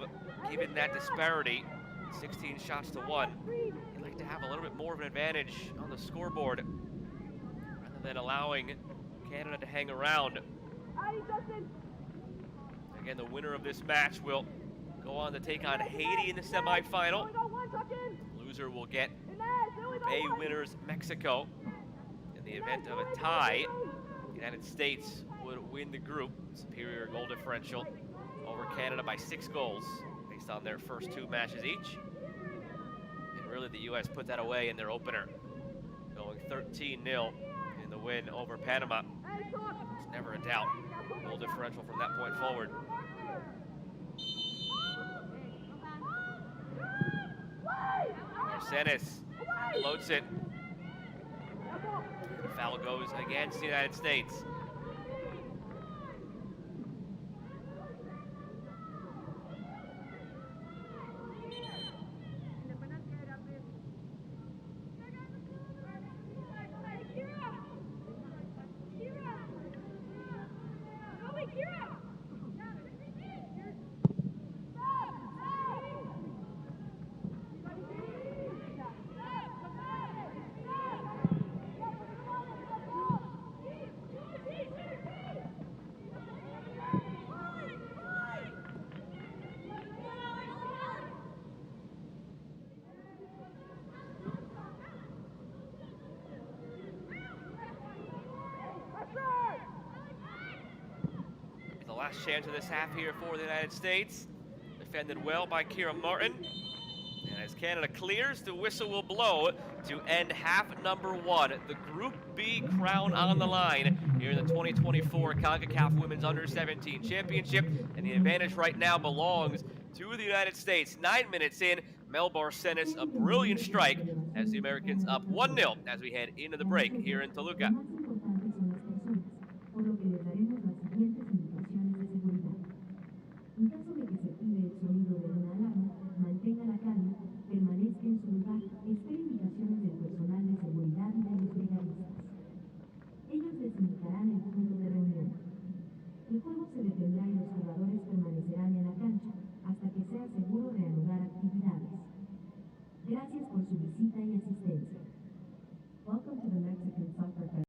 given that disparity, 16 shots to 1, you'd like to have a little bit more of an advantage on the scoreboard, rather than allowing Canada to hang around. Again, the winner of this match will go on to take on Haiti in the semifinal. Loser will get Group A winners Mexico in the event of a tie, the United States would win the group. Superior goal differential over Canada by 6 goals based on their first 2 matches each. And really the U.S. put that away in their opener, going 13-0 in the win over Panama. There's never a doubt. Goal differential from that point forward. Barcenas floats it. The foul goes against the United States. Last chance of this half here for the United States. Defended well by Kira Martin. And as Canada clears, the whistle will blow to end half number 1. The Group B crown on the line here in the 2024 Concacaf Women's Under-17 Championship. And the advantage right now belongs to the United States. 9 minutes in, Mel Barcenas, a brilliant strike as the Americans up 1-0 as we head into the break here in Toluca. En caso de que se active el sonido de una alarma, mantenga la calma, permanezca en su lugar, espere indicaciones del personal de seguridad y de los brigadistas. Ellos les indicarán el punto de reunión. El juego se detendrá y los jugadores permanecerán en la cancha hasta que sea seguro reanudar actividades. Gracias por su visita y asistencia. Welcome to the Mexican Soccer Festival.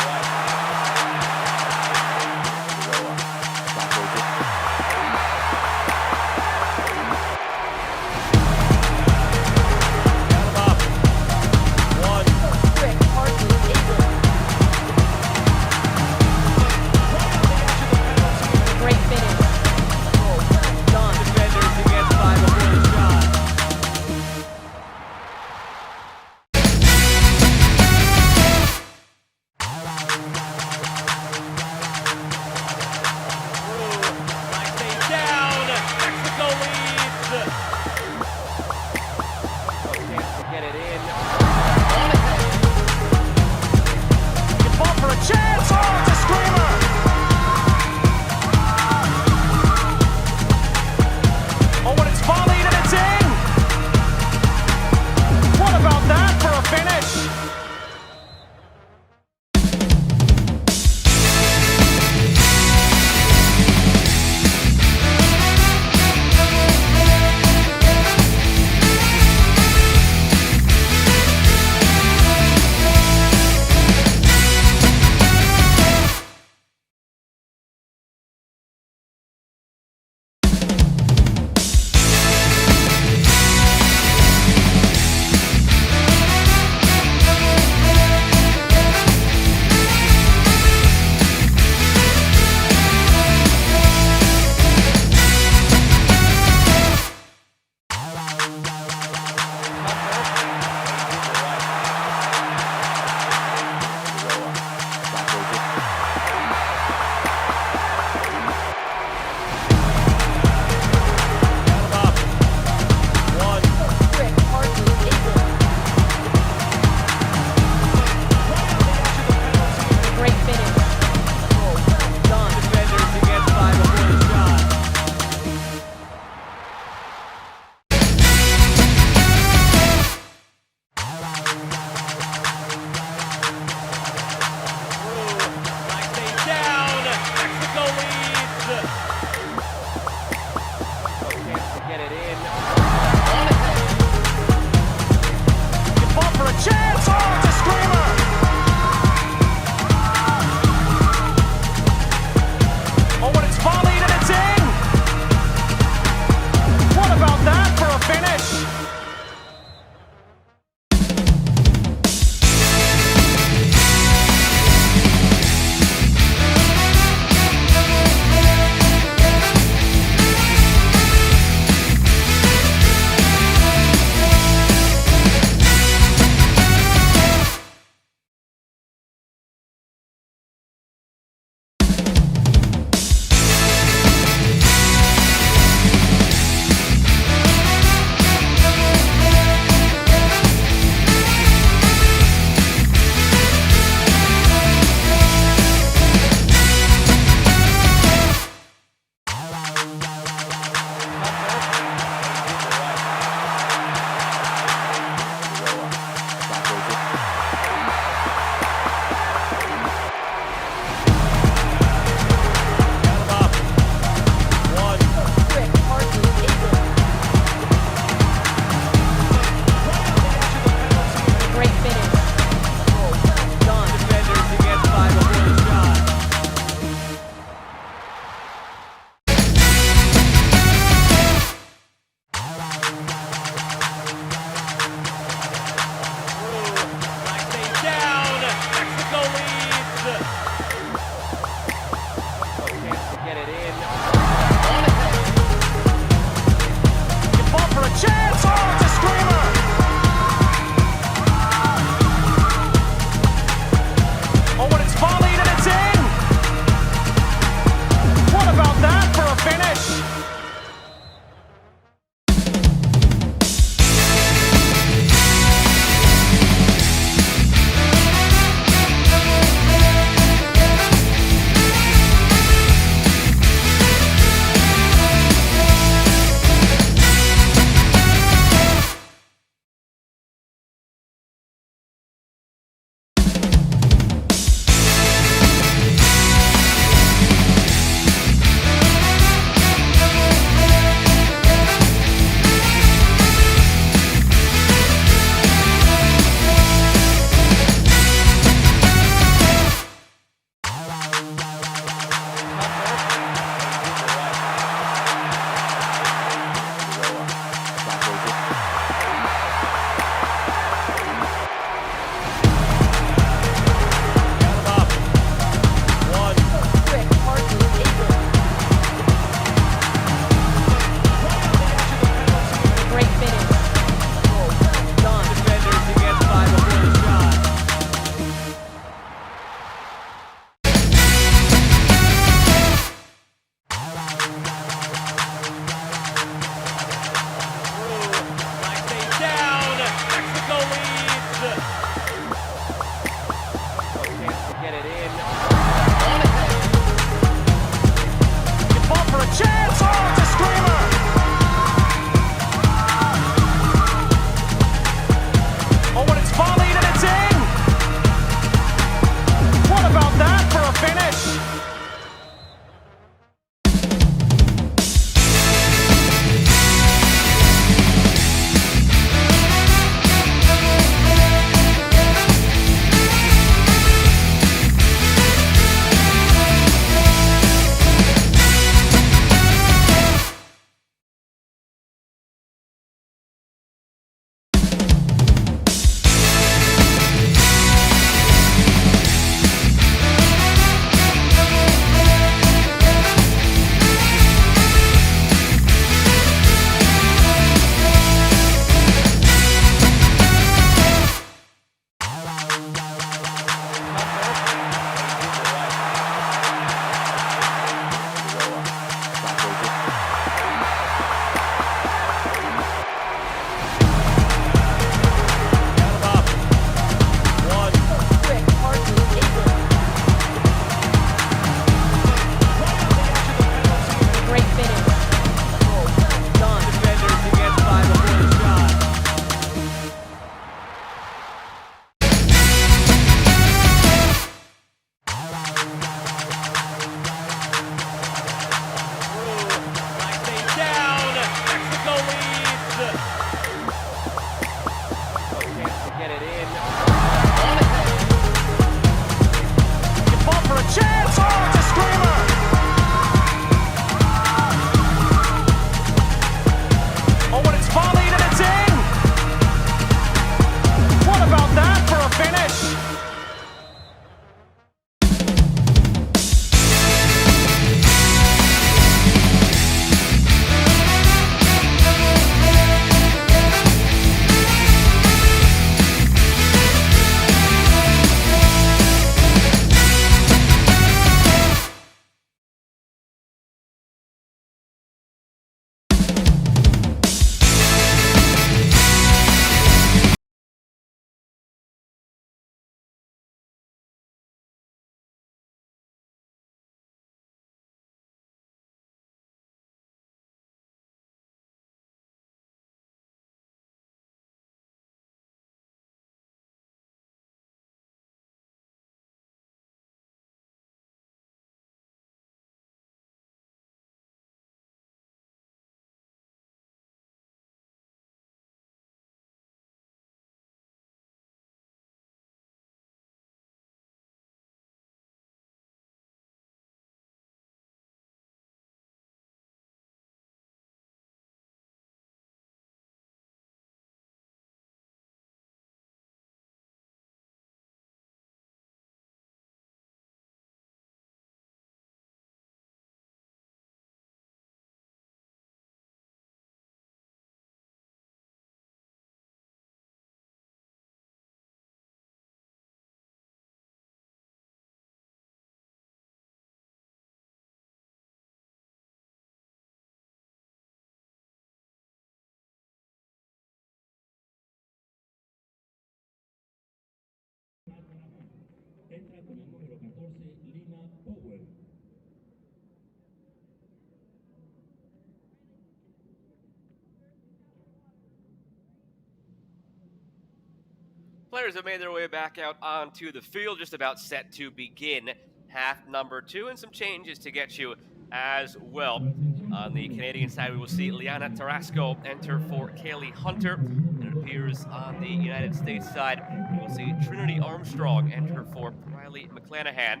players have made their way back out onto the field, just about set to begin half number 2, and some changes to get you as well. On the Canadian side, we will see Leena Tarasco enter for Kaylee Hunter. And it appears on the United States side, we will see Trinity Armstrong enter for Rylee McLanahan.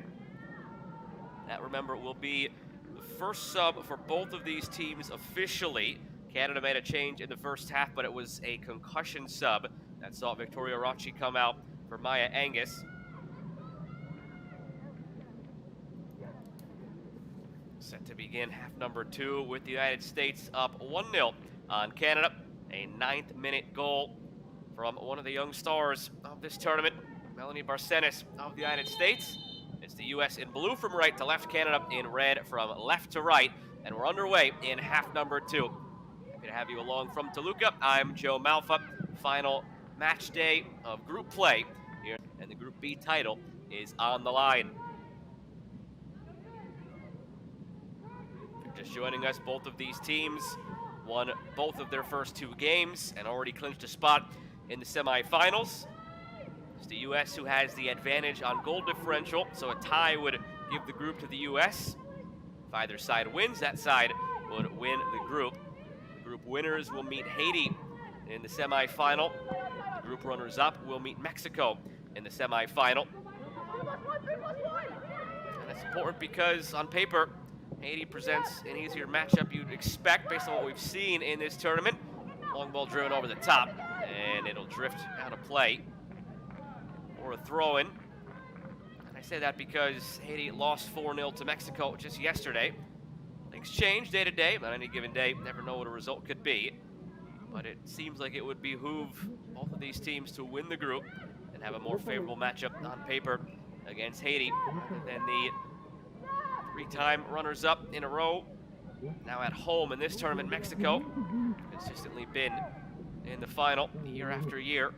That, remember, will be the first sub for both of these teams officially. Canada made a change in the first half, but it was a concussion sub that saw Victoria Rocci come out for Maya Angus. Set to begin half number 2 with the United States up 1-0 on Canada. A 9th-minute goal from one of the young stars of this tournament, Melanie Barcenas of the United States. It's the U.S. in blue from right to left, Canada in red from left to right, and we're underway in half number 2. Happy to have you along from Toluca. I'm Joe Malfa. Final match day of group play here, and the Group B title is on the line. Just joining us, both of these teams won both of their first 2 games and already clinched a spot in the semifinals. It's the U.S. who has the advantage on goal differential, so a tie would give the group to the U.S. If either side wins, that side would win the group. The group winners will meet Haiti in the semifinal. The group runners-up will meet Mexico in the semifinal. And that's important because, on paper, Haiti presents an easier matchup you'd expect based on what we've seen in this tournament. Long ball driven over the top, and it'll drift out of play or a throw-in. And I say that because Haiti lost 4-0 to Mexico just yesterday. Things change day to day, but on any given day, never know what a result could be. But it seems like it would behoove both of these teams to win the group and have a more favorable matchup on paper against Haiti rather than the 3-time runners-up in a row. Now at home in this tournament, Mexico consistently been in the final year after year.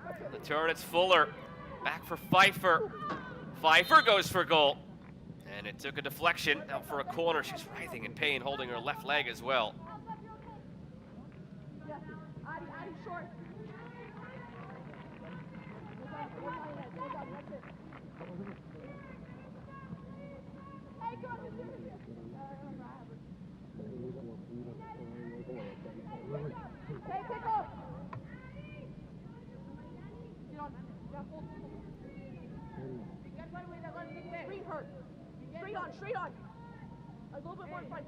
On the turn, it's Fuller. Back for Pfeiffer. Pfeiffer goes for goal. And it took a deflection out for a corner. She's writhing in pain, holding her left leg as well. Adi, short. Hey, go. Hey, pick up. Get on. Bring her. Straight on. A little bit more in front.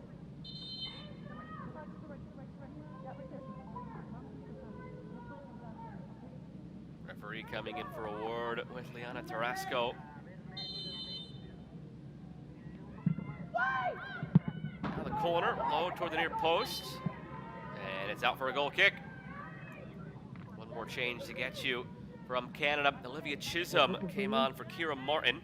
Referee coming in for a word with Leena Tarasco. Now the corner, low toward the near post. And it's out for a goal kick. One more change to get you from Canada. Olivia Chisholm came on for Kira Martin.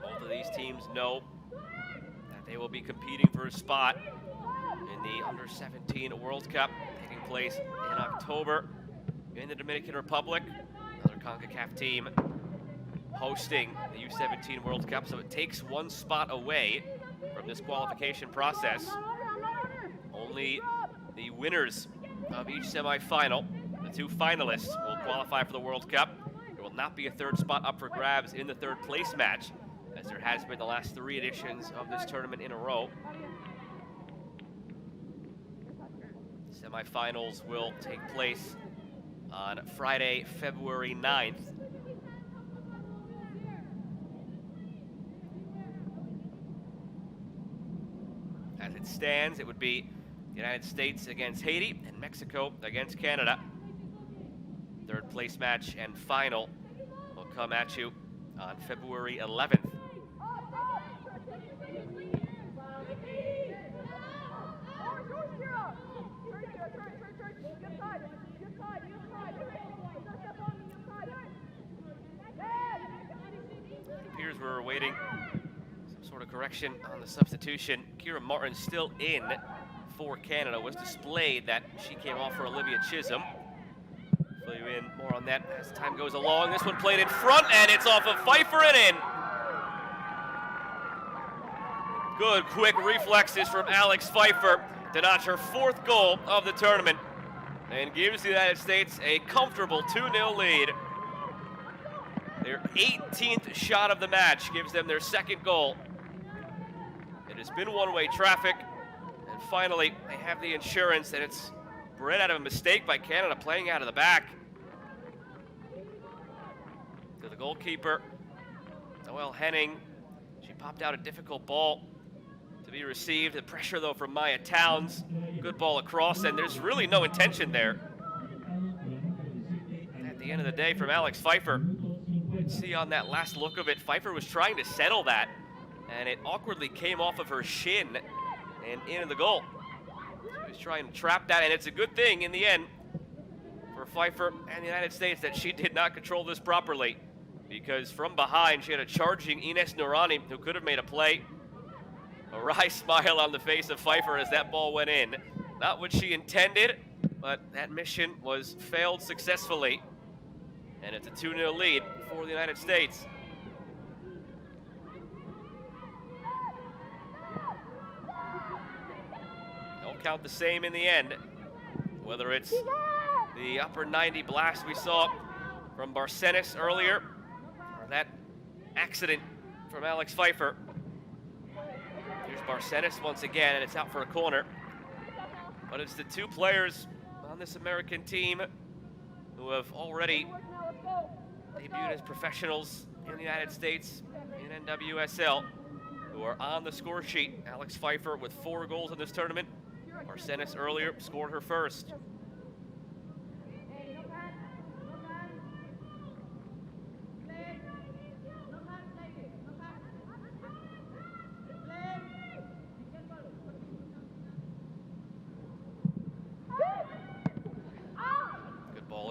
Both of these teams know that they will be competing for a spot in the Under-17 World Cup taking place in October in the Dominican Republic. Another Concacaf team hosting the U17 World Cup, so it takes one spot away from this qualification process. Only the winners of each semifinal, the 2 finalists, will qualify for the World Cup. There will not be a 3rd spot up for grabs in the 3rd place match, as there has been the last 3 editions of this tournament in a row. Semifinals will take place on Friday, February 9th. As it stands, it would be the United States against Haiti and Mexico against Canada. 3rd place match and final will come at you on February 11th. we're awaiting some sort of correction on the substitution. Kira Martin still in for Canada. Was displayed that she came off for Olivia Chisholm. Fill you in more on that as time goes along. This one played in front, and it's off of Pfeiffer and in. Good quick reflexes from Alex Pfeiffer to notch her 4th goal of the tournament and gives the United States a comfortable 2-0 lead. Their 18th shot of the match gives them their 2nd goal. It has been one-way traffic, and finally they have the insurance that it's bred out of a mistake by Canada playing out of the back. To the goalkeeper, Noelle Henning. She popped out a difficult ball to be received. The pressure, though, from Maya Towns. Good ball across, and there's really no intention there. At the end of the day, from Alex Pfeiffer, you can see on that last look of it, Pfeiffer was trying to settle that, and it awkwardly came off of her shin and into the goal. She was trying to trap that, and it's a good thing in the end for Pfeiffer and the United States that she did not control this properly, because from behind, she had a charging Ines Nourani who could have made a play. A wry smile on the face of Pfeiffer as that ball went in. Not what she intended, but that mission was failed successfully. And it's a 2-0 lead for the United States. Don't count the same in the end. Whether it's the upper 90 blast we saw from Barcenas earlier, or that accident from Alex Pfeiffer. Here's Barcenas once again, and it's out for a corner. But it's the 2 players on this American team who have already debuted as professionals in the United States in NWSL, who are on the score sheet. Alex Pfeiffer with 4 goals in this tournament. Barcenas earlier scored her first.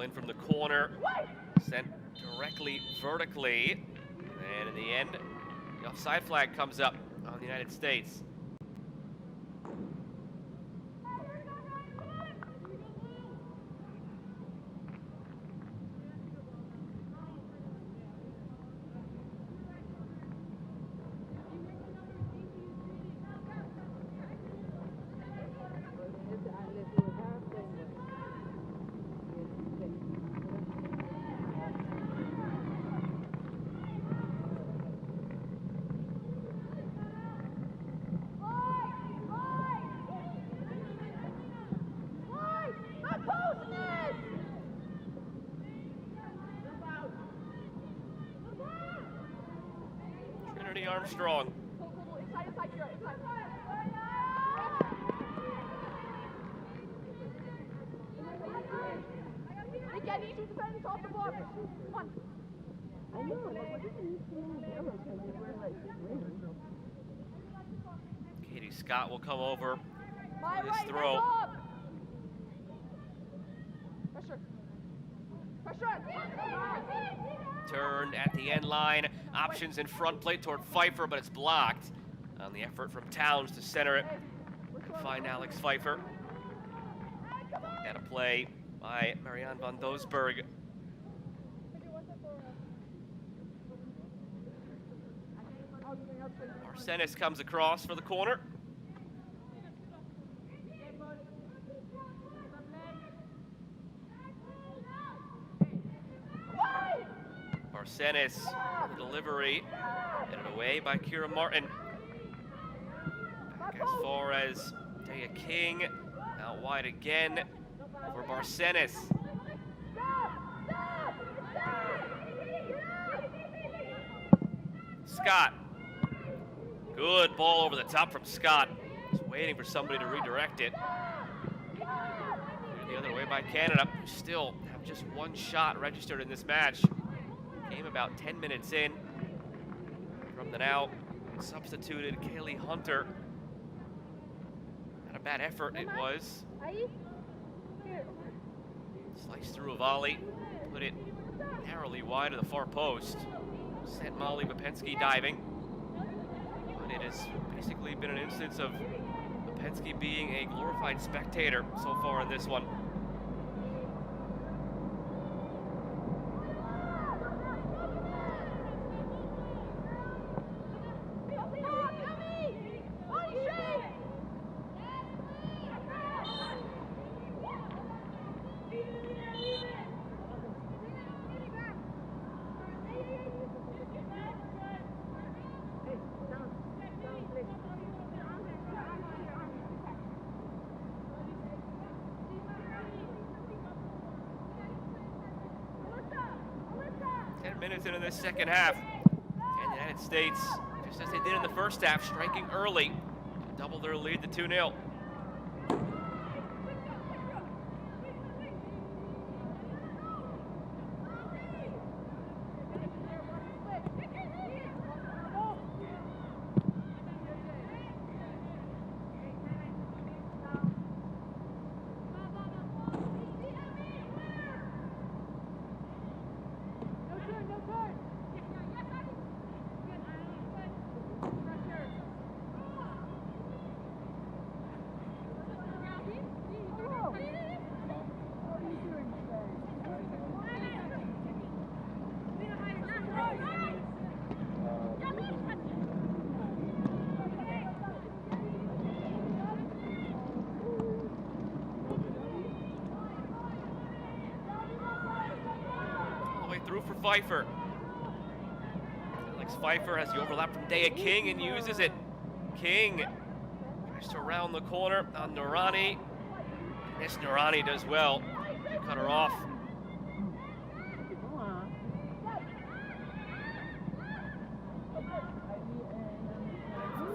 In from the corner, sent directly vertically, and in the end, the offside flag comes up on the United States. Armstrong. Katie Scott will come over for this throw. Turned at the end line. Options in front plate toward Pfeiffer, but it's blocked on the effort from Towns to center it. Find Alex Pfeiffer. And a play by Marianne van Doesburg. Barcenas comes across for the corner. Barcenas for the delivery, headed away by Kira Martin. Back as far as Daya King, out wide again for Barcenas. Scott, good ball over the top from Scott. Just waiting for somebody to redirect it. The other way by Canada, who still have just 1 shot registered in this match. Came about 10 minutes in from the now substituted Kaylee Hunter. Not a bad effort it was. Sliced through a volley, put it narrowly wide of the far post. sent Molly Lipinski diving. But it has basically been an instance of Lipinski being a glorified spectator so far in this one. Minutes into this second half, and the United States, just as they did in the first half, striking early, double their lead to 2-0. Through for Pfeiffer. Alex Pfeiffer has the overlap from Dea King and uses it. King tries to round the corner on Noorani. Yes, Noorani does well. Cut her off.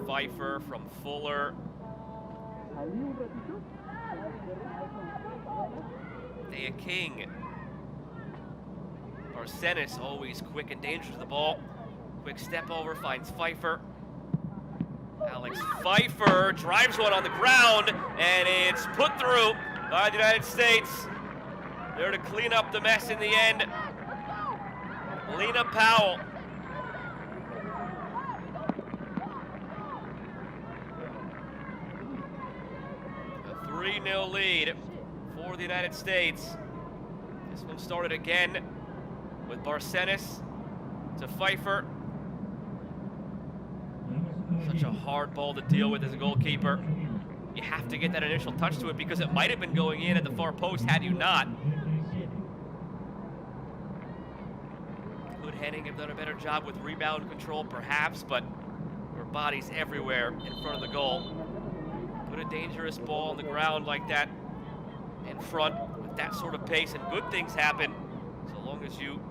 Pfeiffer from Fuller. Dea King. Barcenas always quick and dangerous to the ball. Quick step over, finds Pfeiffer. Alex Pfeiffer drives one on the ground, and it's put through by the United States. There to clean up the mess in the end. Leena Powell. A 3-0 lead for the United States. This one started again with Barcenas to Pfeiffer. Such a hard ball to deal with as a goalkeeper. You have to get that initial touch to it because it might have been going in at the far post had you not. Could Henning have done a better job with rebound control? Perhaps, but there were bodies everywhere in front of the goal. Put a dangerous ball on the ground like that in front with that sort of pace, and good things happen so long as you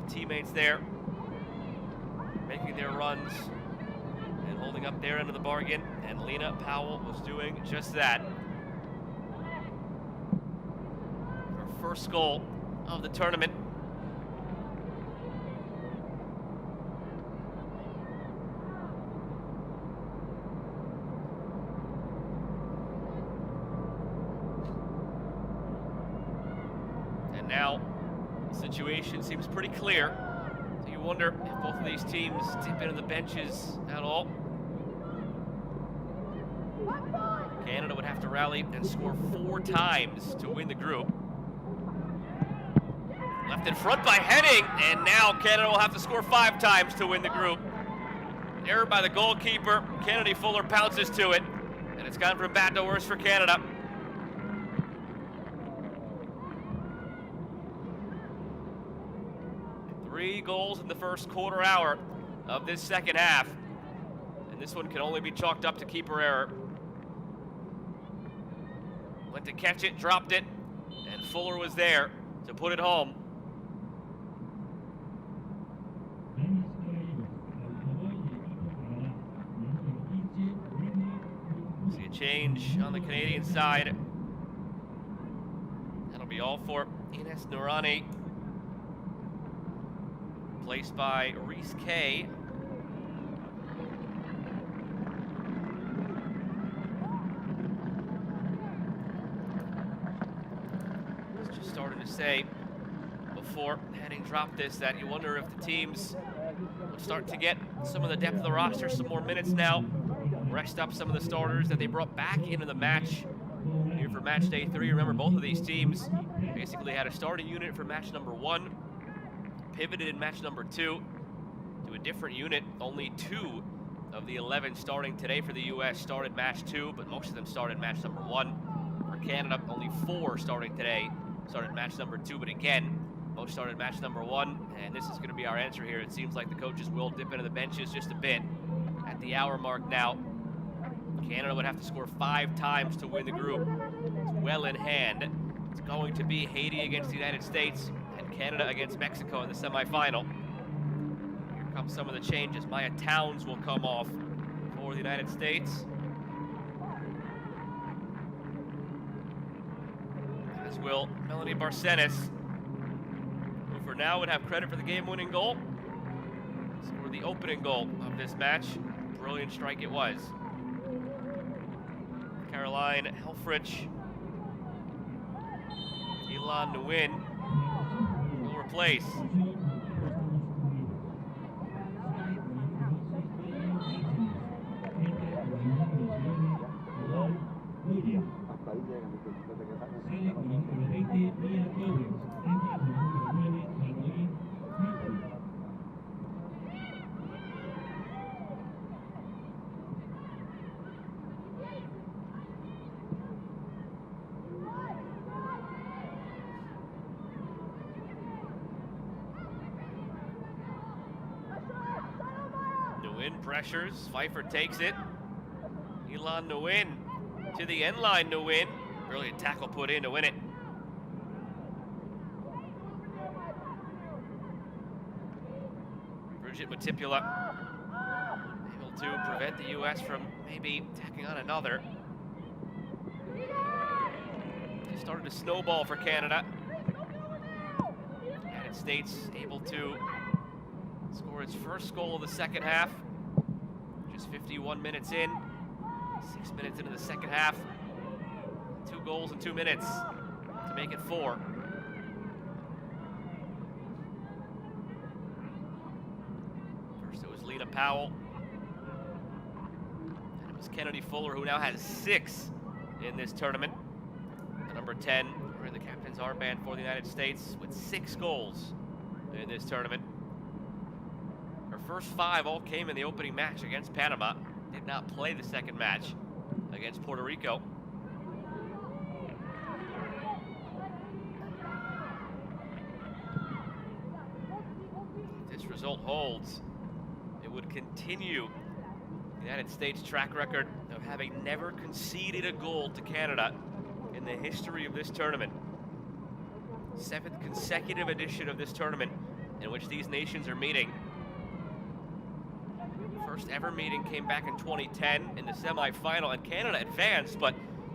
teammates there making their runs and holding up their end of the bargain, and Leena Powell was doing just that. Her first goal of the tournament. And now the situation seems pretty clear. So you wonder if both of these teams dip into the benches at all. Canada would have to rally and score 4 times to win the group. Left in front by Henning, and now Canada will have to score 5 times to win the group. Error by the goalkeeper. Kennedy Fuller pounces to it, and it's gone from bad to worse for Canada. Three goals in the first quarter hour of this second half. And this one can only be chalked up to keeper error. Went to catch it, dropped it, and Fuller was there to put it home. See a change on the Canadian side. That'll be all for Ines Noorani. Placed by Reese Kay. Was just starting to say before Henning dropped this that you wonder if the teams start to get some of the depth of the roster, some more minutes now. Rest up some of the starters that they brought back into the match here for match day 3. Remember, both of these teams basically had a starting unit for match number 1, pivoted in match number 2 to a different unit. Only 2 of the 11 starting today for the U.S. started match 2, but most of them started match number 1. For Canada, only 4 starting today started match number 2, but again, most started match number 1, and this is going to be our answer here. It seems like the coaches will dip into the benches just a bit at the hour mark now. Canada would have to score 5 times to win the group. It's well in hand. It's going to be Haiti against the United States and Canada against Mexico in the semifinal. Here come some of the changes. Maya Towns will come off for the United States, as will Melanie Barcenas, who for now would have credit for the game-winning goal. Scored the opening goal of this match. Brilliant strike it was. Caroline Helfrich, Elan Nguyen will replace. Nguyen pressures, Pfeiffer takes it. Elan Nguyen to the end line. Nguyen, brilliant tackle put in to win it. Bridget Matipula able to prevent the U.S. from maybe tacking on another. It started to snowball for Canada. United States able to score its first goal of the second half. Just 51 minutes in, 6 minutes into the second half. 2 goals in 2 minutes to make it 4. First it was Leena Powell. And it was Kennedy Fuller, who now has 6 in this tournament. The number 10 wearing the captain's armband for the United States with 6 goals in this tournament. Her first 5 all came in the opening match against Panama. Did not play the second match against Puerto Rico. If this result holds, it would continue the United States' track record of having never conceded a goal to Canada in the history of this tournament. 7th consecutive edition of this tournament in which these nations are meeting. First ever meeting came back in 2010 in the semifinal, and Canada advanced, but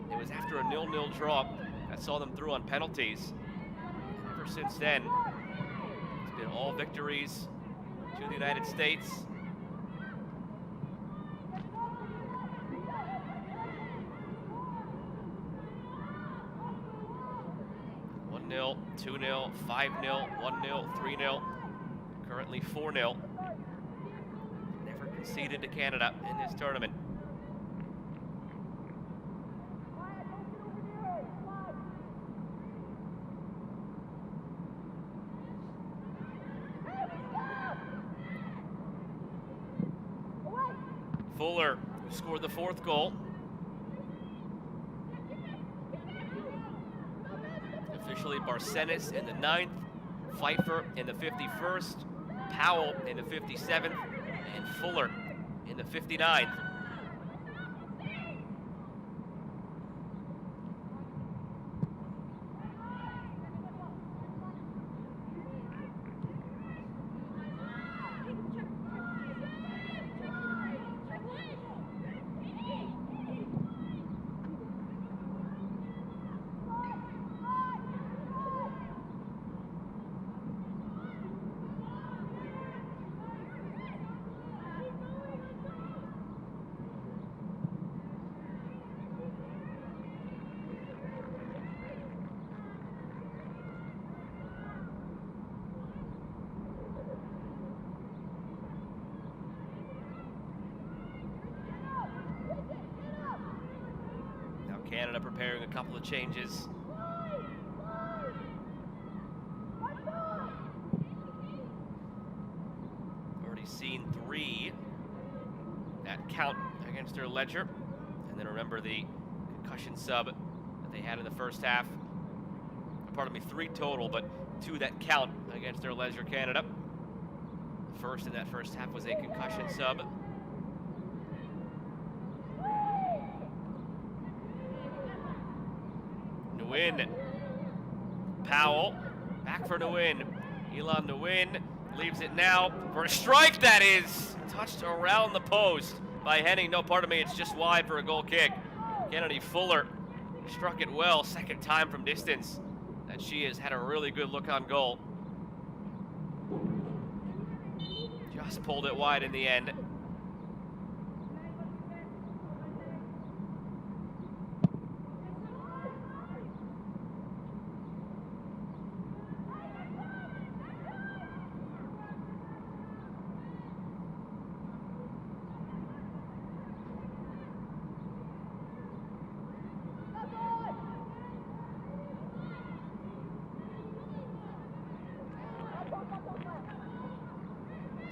it was after a 0-0 draw that saw them through on penalties. And ever since then, it's been all victories to the United States. (1-0, 2-0, 5-0, 1-0, 3-0, currently 4-0. Never conceded to Canada in this tournament. Fuller, who scored the 4th goal. Officially Barcenas in the 9th, Pfeiffer in the 51st, Powell in the 57th, and Fuller in the 59th. Canada preparing a couple of changes. Already seen 3 that count against their ledger. And then remember the concussion sub that they had in the first half. Pardon me, 3 total, but 2 that count against their ledger Canada. The first in that first half was a concussion sub. Nguyen. Powell. Back for Nguyen. Elon Nguyen leaves it now for a strike that is touched around the post by Henning. No, pardon me, it's just wide for a goal kick. Kennedy Fuller struck it well, second time from distance. And she has had a really good look on goal. Just pulled it wide in the end.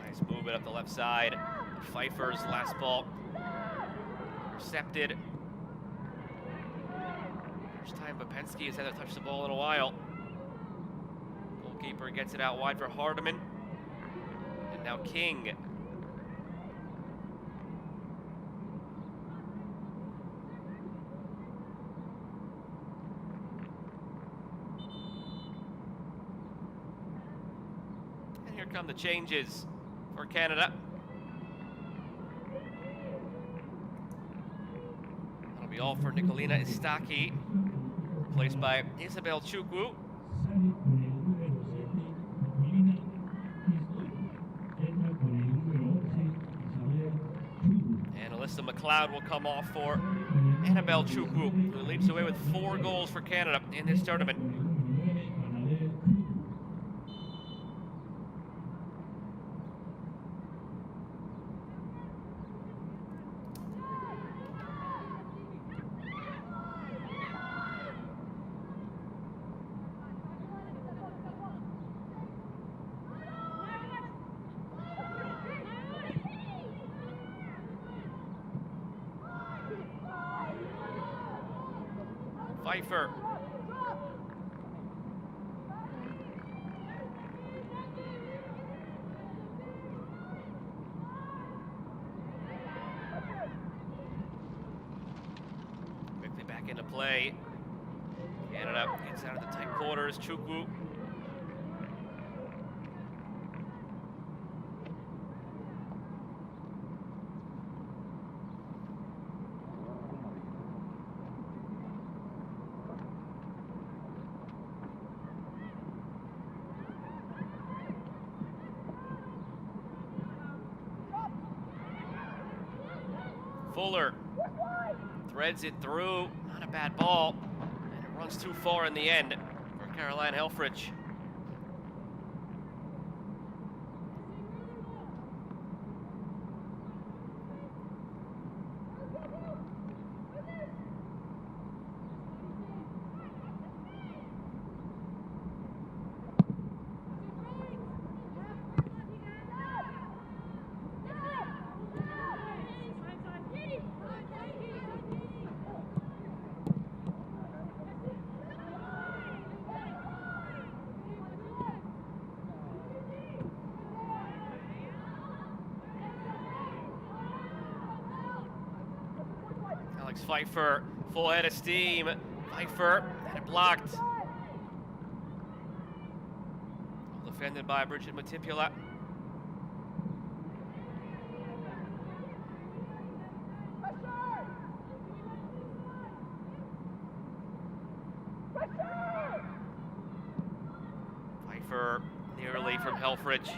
Nice movement up the left side. Pfeiffer's last ball intercepted. First time Popensky has had to touch the ball in a while. Goalkeeper gets it out wide for Hardeman. And now King. And here come the changes for Canada. That'll be all for Nicolina Istaki, replaced by Isabel Chukwu. Sale con el número 7, Leena entra con el número 11, Isabel Chukwu. And Alyssa McLeod will come off for Annabelle Chukwu, who leads the way with 4 goals for Canada in this tournament. Con el número 9, Annabelle Chukwu. Pfeiffer. Quickly back into play. Canada gets out of the tight quarters. Chukwu. Fuller threads it through, not a bad ball, and it runs too far in the end for Caroline Helfrich. Alex Pfeiffer, full head of steam. Pfeiffer had it blocked. Defended by Bridget Matipula. Pfeiffer nearly from Helfrich.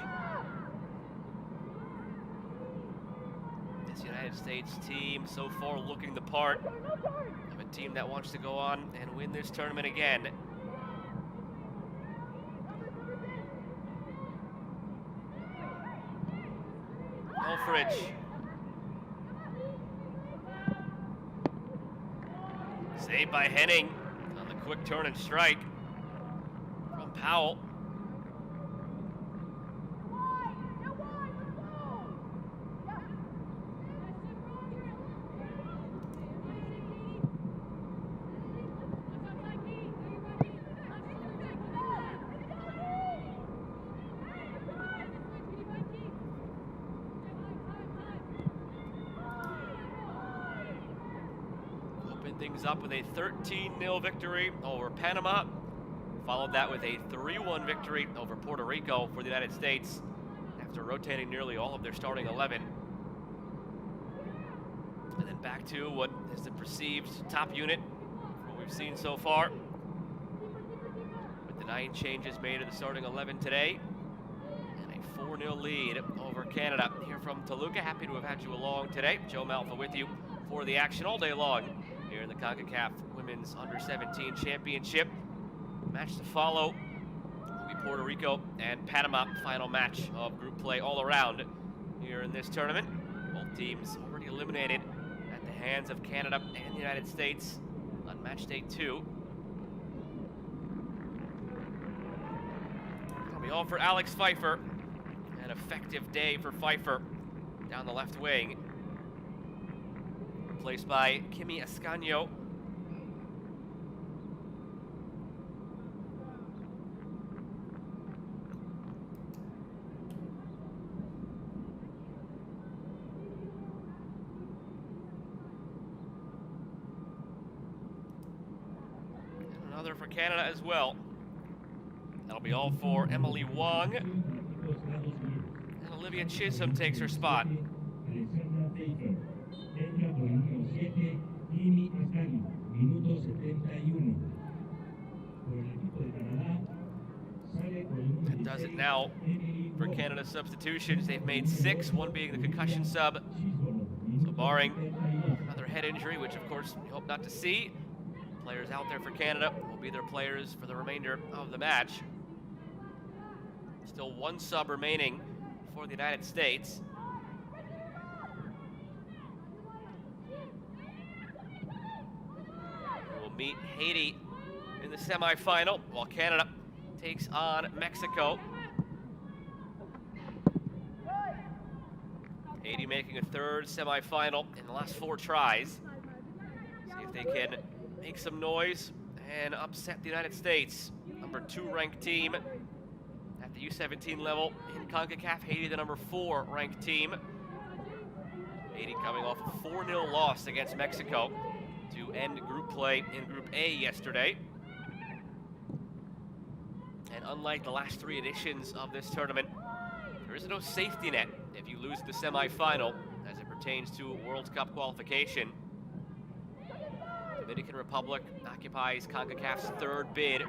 This United States team so far looking the part of a team that wants to go on and win this tournament again. Helfrich. made by Henning on the quick turn and strike from Powell. Things up with a 13-0 victory over Panama. Followed that with a 3-1 victory over Puerto Rico for the United States after rotating nearly all of their starting 11. And then back to what is the perceived top unit for what we've seen so far, with the 9 changes made to the starting 11 today and a 4-0 lead over Canada. Here from Toluca, happy to have had you along today. Joe Malfa with you for the action all day long here in the Concacaf Women's Under-17 Championship. Match to follow will be Puerto Rico and Panama, final match of group play all around here in this tournament. Both teams already eliminated at the hands of Canada and the United States on match day 2. That'll be all for Alex Pfeiffer. An effective day for Pfeiffer down the left wing, replaced by Kimi Ascanio. And another for Canada as well. That'll be all for Emily Wong. And Olivia Chisholm takes her spot. Alexandra Pfeiffer. Entra por el número 7, Kimi Ascanio, minuto 71. Por el equipo de Canadá, sale por el número That does it now for Canada's substitutions. They've made 6, one being the concussion sub. So barring another head injury, which of course we hope not to see, players out there for Canada will be their players for the remainder of the match. Still 1 sub remaining for the United States. Meet Haiti in the semifinal, while Canada takes on Mexico. Haiti making a 3rd semifinal in the last 4 tries. See if they can make some noise and upset the United States. Number 2 ranked team at the U17 level in CONCACAF. Haiti, the number 4 ranked team. Haiti coming off a 4-0 loss against Mexico to end group play in Group A yesterday. And unlike the last 3 editions of this tournament, there is no safety net if you lose the semifinal as it pertains to World Cup qualification. Dominican Republic occupies CONCACAF's 3rd bid.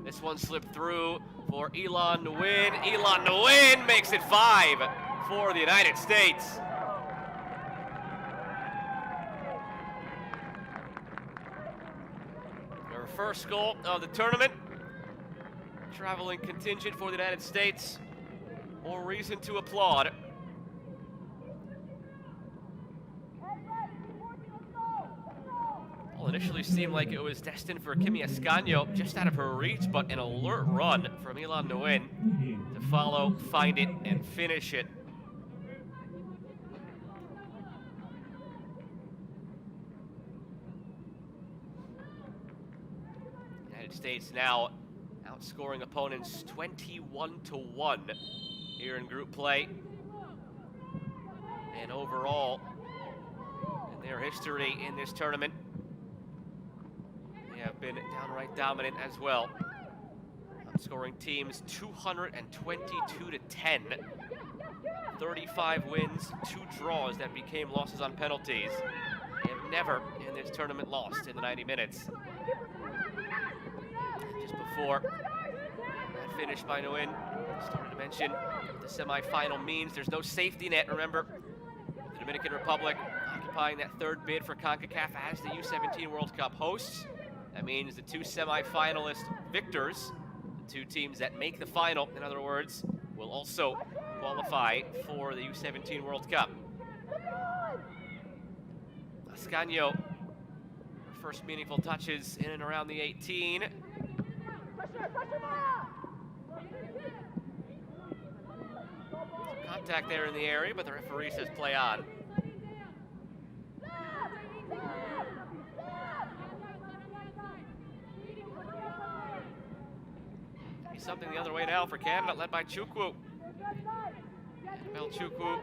This one slipped through for Elan Nguyen. Elan Nguyen makes it 5 for the United States. Their first goal of the tournament. Traveling contingent for the United States. More reason to applaud. Well, initially seemed like it was destined for Kimi Ascanio, just out of her reach, but an alert run from Elan Nguyen to follow, find it, and finish it. United States now outscoring opponents 21-1 here in group play. And overall, in their history in this tournament, they have been downright dominant as well. Outscoring teams 222-10. 35 wins, 2 draws that became losses on penalties. They have never in this tournament lost in the 90 minutes. And just before that finish by Nguyen, started to mention the semifinal means there's no safety net. Remember, the Dominican Republic occupying that 3rd bid for CONCACAF as the U17 World Cup hosts. That means the 2 semifinalist victors, the 2 teams that make the final, in other words, will also qualify for the U17 World Cup. Ascanio, her first meaningful touches in and around the 18. Some contact there in the area, but the referee says play on. Something the other way now for Canada, led by Chukwu. Annabelle Chukwu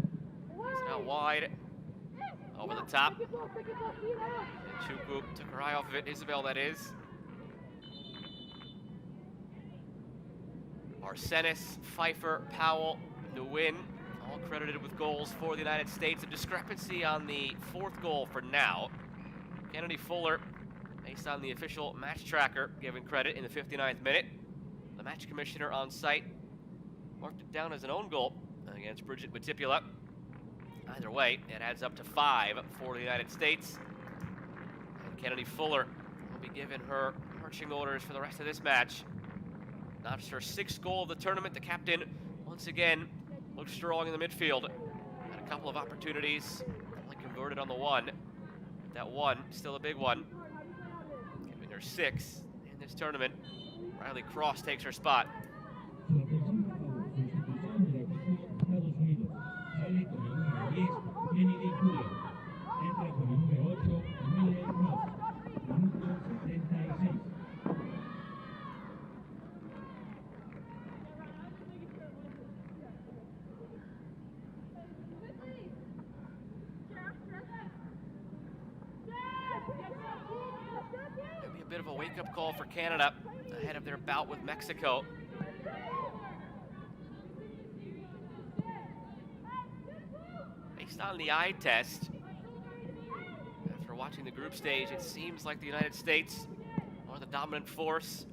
is now wide, over the top. And Chukwu took her eye off of it, Isabel that is. Barcenas, Pfeiffer, Powell, Nguyen, all credited with goals for the United States. A discrepancy on the fourth goal for now. Kennedy Fuller, based on the official match tracker, given credit in the 59th minute. The match commissioner on site marked it down as an own goal against Bridget Matipula. Either way, it adds up to 5 for the United States. And Kennedy Fuller will be given her marching orders for the rest of this match. Notched her 6th goal of the tournament. The captain, once again, looked strong in the midfield. Had a couple of opportunities, only converted on the one. That one, still a big one. Giving her 6 in this tournament. Rylee Cross takes her spot. Su ofensiva sustitución del equipo Estados Unidos. Sale con el número 10, Kennedy Fuller. Entra con el número 8, Rylee Cross. Minuto 76. Maybe a bit of a wake-up call for Canada ahead of their bout with Mexico. Based on the eye test, after watching the group stage, it seems like the United States are the dominant force.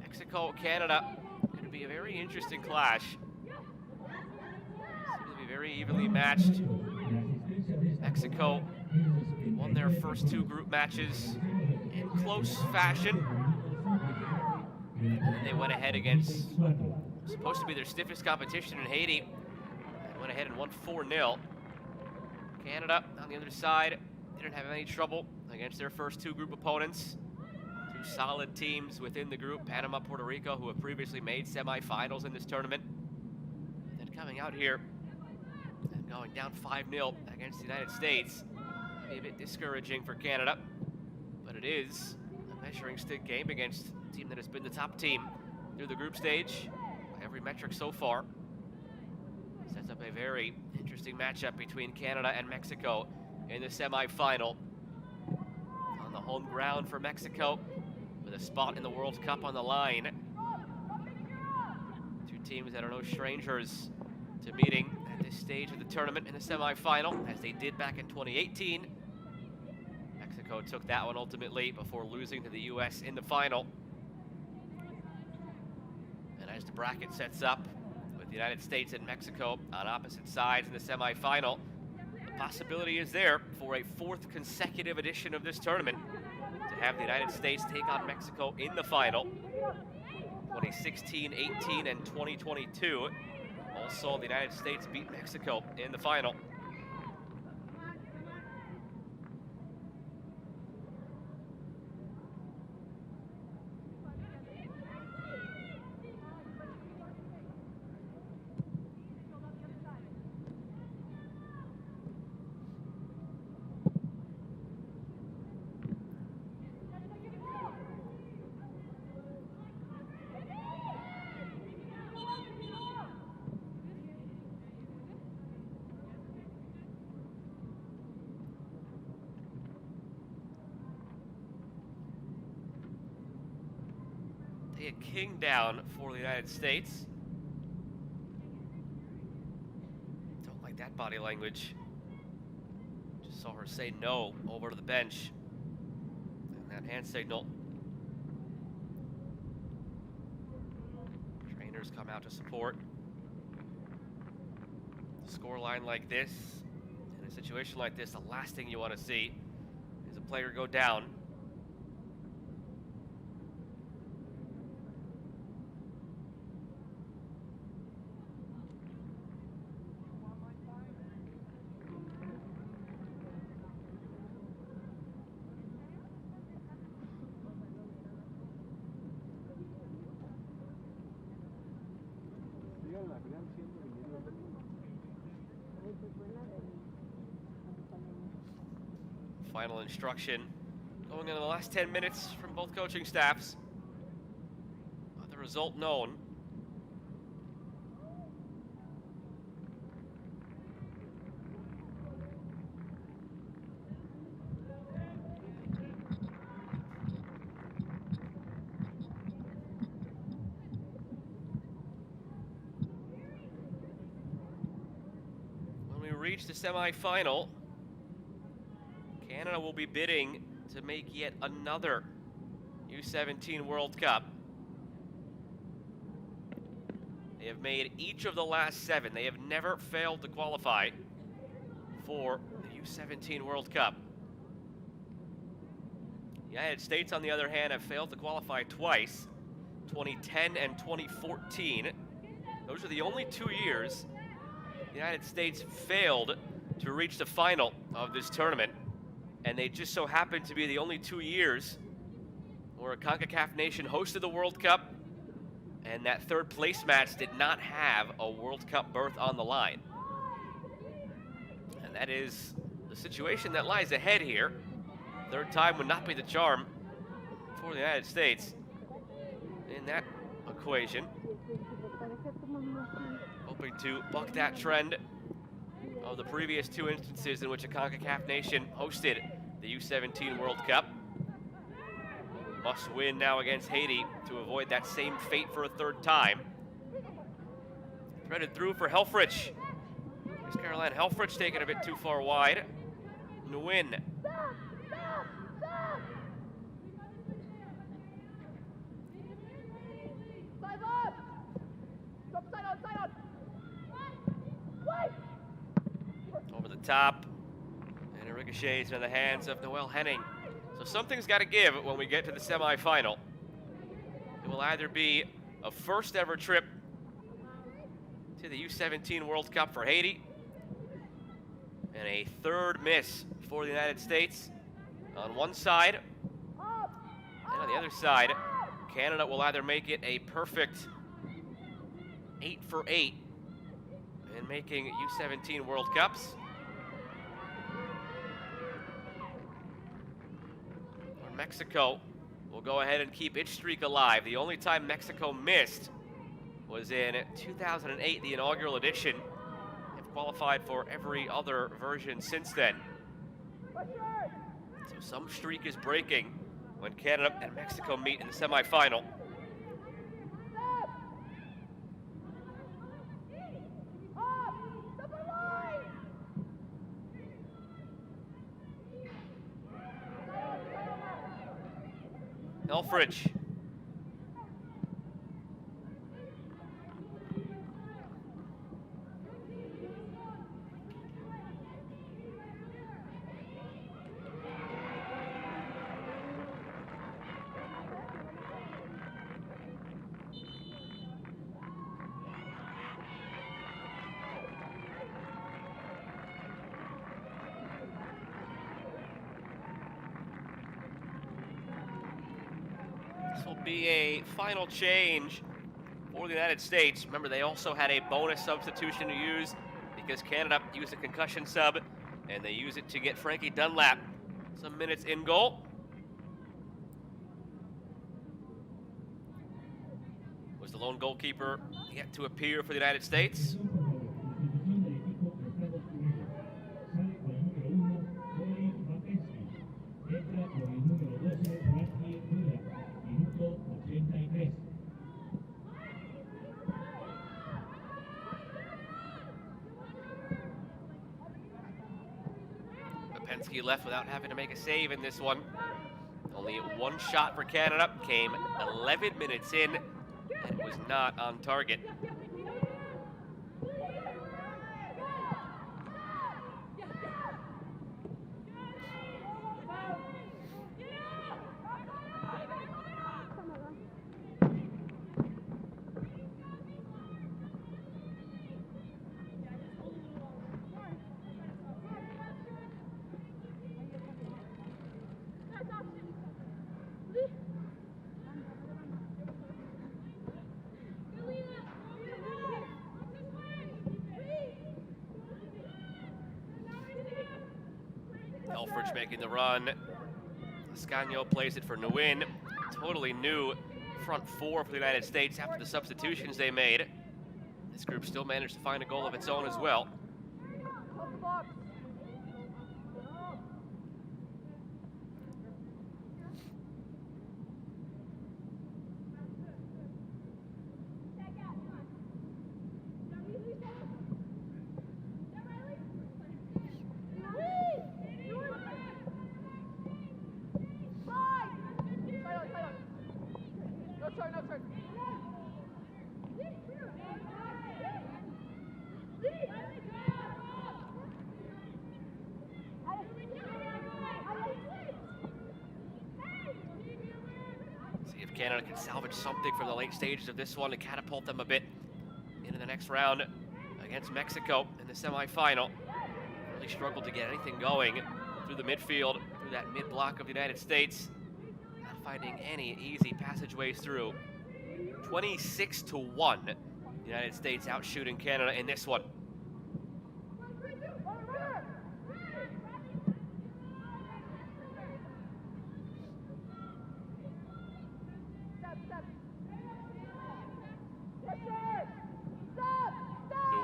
Mexico, Canada, going to be a very interesting clash. Seems to be very evenly matched. Mexico won their first 2 group matches in close fashion. And they went ahead against supposed to be their stiffest competition in Haiti. And went ahead and won 4-0. Canada, on the other side, didn't have any trouble against their first 2 group opponents. 2 solid teams within the group, Panama, Puerto Rico, who have previously made semifinals in this tournament. And then coming out here and going down 5-0 against the United States, may be a bit discouraging for Canada. But it is a measuring stick game against a team that has been the top team through the group stage by every metric so far. Sets up a very interesting matchup between Canada and Mexico in the semifinal. On the home ground for Mexico, with a spot in the World Cup on the line. 2 teams that are no strangers to meeting at this stage of the tournament in the semifinal, as they did back in 2018. Mexico took that one ultimately before losing to the U.S. in the final. And as the bracket sets up, with the United States and Mexico on opposite sides in the semifinal, the possibility is there for a 4th consecutive edition of this tournament to have the United States take on Mexico in the final. 2016, 18, and 2022 all saw the United States beat Mexico in the final. A king down for the United States. Don't like that body language. Just saw her say no over to the bench. And that hand signal. Trainers come out to support. A scoreline like this, in a situation like this, the last thing you want to see is a player go down. Final instruction going into the last 10 minutes from both coaching staffs. The result known. When we reach the semifinal, Canada will be bidding to make yet another U17 World Cup. They have made each of the last 7. They have never failed to qualify for the U17 World Cup. The United States, on the other hand, have failed to qualify twice, 2010 and 2014. Those are the only 2 years the United States failed to reach the final of this tournament. And they just so happen to be the only 2 years where a Concacaf nation hosted the World Cup, and that third place match did not have a World Cup berth on the line. And that is the situation that lies ahead here. Third time would not be the charm for the United States in that equation. Hoping to buck that trend of the previous 2 instances in which a CONCACAF nation hosted the U17 World Cup. Must win now against Haiti to avoid that same fate for a third time. Threaded through for Helfrich. Here's Caroline Helfrich taking a bit too far wide. Nguyen. Side on! Drop side on, side on! Wait! Over the top, and it ricochets into the hands of Noelle Henning. So something's got to give when we get to the semifinal. It will either be a first ever trip to the U17 World Cup for Haiti, and a third miss for the United States on one side, and on the other side, Canada will either make it a perfect 8 for 8 in making U17 World Cups, or Mexico will go ahead and keep its streak alive. The only time Mexico missed was in 2008, the inaugural edition. They've qualified for every other version since then. So some streak is breaking when Canada and Mexico meet in the semifinal. Helfrich. This will be a final change for the United States. Remember, they also had a bonus substitution to use because Canada used a concussion sub, and they use it to get Frankie Dunlap some minutes in goal. Was the lone goalkeeper yet to appear for the United States? Penske left without having to make a save in this one. Only one shot for Canada, came 11 minutes in, and was not on target. Selfridge making the run. Ascanio plays it for Nguyen. Totally new front four for the United States after the substitutions they made. This group still managed to find a goal of its own as well. See if Canada can salvage something from the late stages of this one to catapult them a bit into the next round against Mexico in the semifinal. Really struggled to get anything going through the midfield, through that mid-block of the United States. Not finding any easy passageways through. 26-1. The United States out shooting Canada in this one.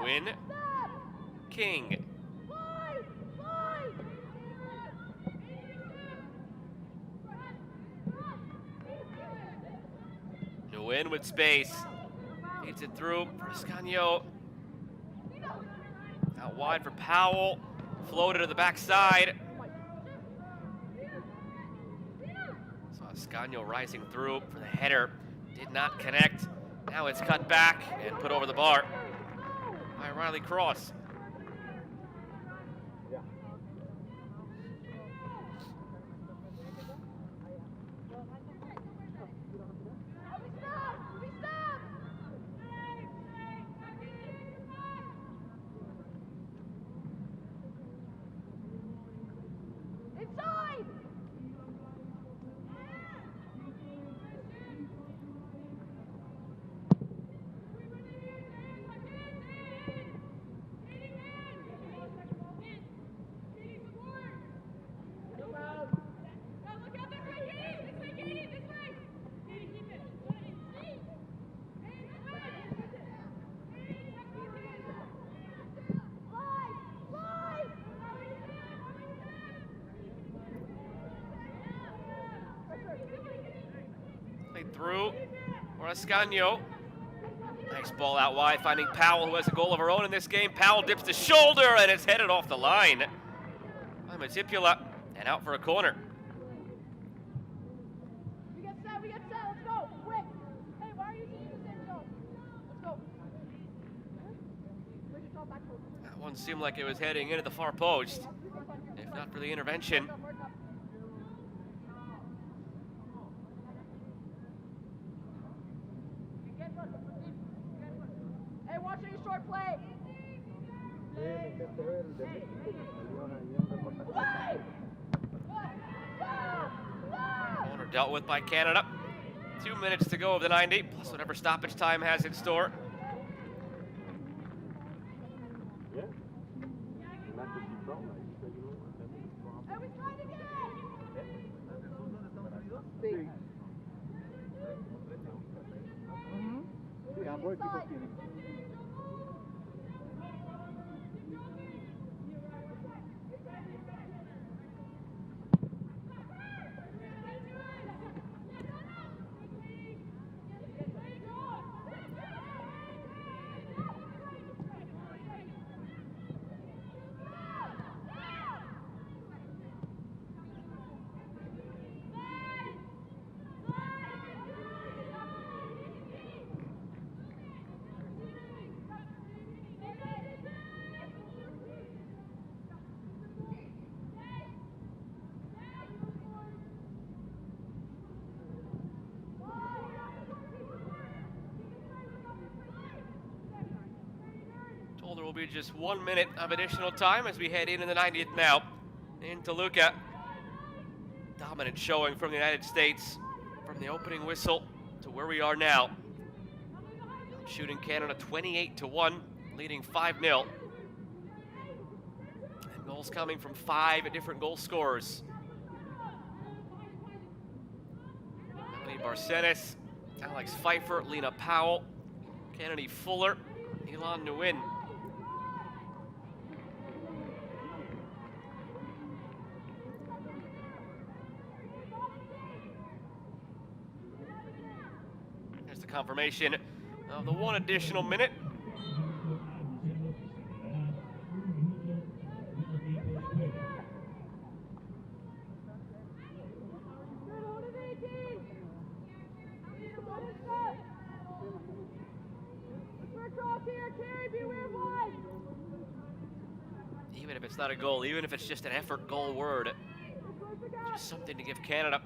Nguyen, King. Nguyen with space. Feeds it through for Ascanio. Out wide for Powell. Floated to the backside. So Ascanio rising through for the header. Did not connect. Now it's cut back and put over the bar by Rylee Cross. Through for Ascanio. Nice ball out wide, finding Powell, who has a goal of her own in this game. Powell dips the shoulder, and it's headed off the line by Matipula, and out for a corner. We get set, let's go, quick. Hey, why are you using the same zone? Let's go. That one seemed like it was heading into the far post, if not for the intervention. Hey, watch your short play. Corner dealt with by Canada. 2 minutes to go of the 90, plus whatever stoppage time has in store. There will be just 1 minute of additional time as we head into the 90th now. In Toluca, dominant showing from the United States from the opening whistle to where we are now. Shooting Canada 28-1, leading 5-0. And Goals coming from 5 different goal scorers. Melanie Barcenas, Alex Pfeiffer, Leena Powell, Kennedy Fuller, Elon Nguyen. There's the confirmation of the 1 additional minute. Even if it's not a goal, even if it's just an effort goal word, just something to give Canada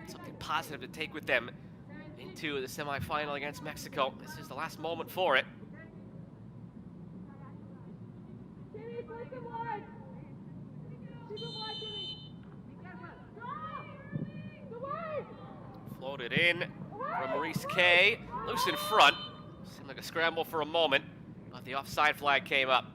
something positive to take with them into the semifinal against Mexico. This is the last moment for it. Floated in from Maurice Kay, loose in front. Seemed like a scramble for a moment, but the offside flag came up.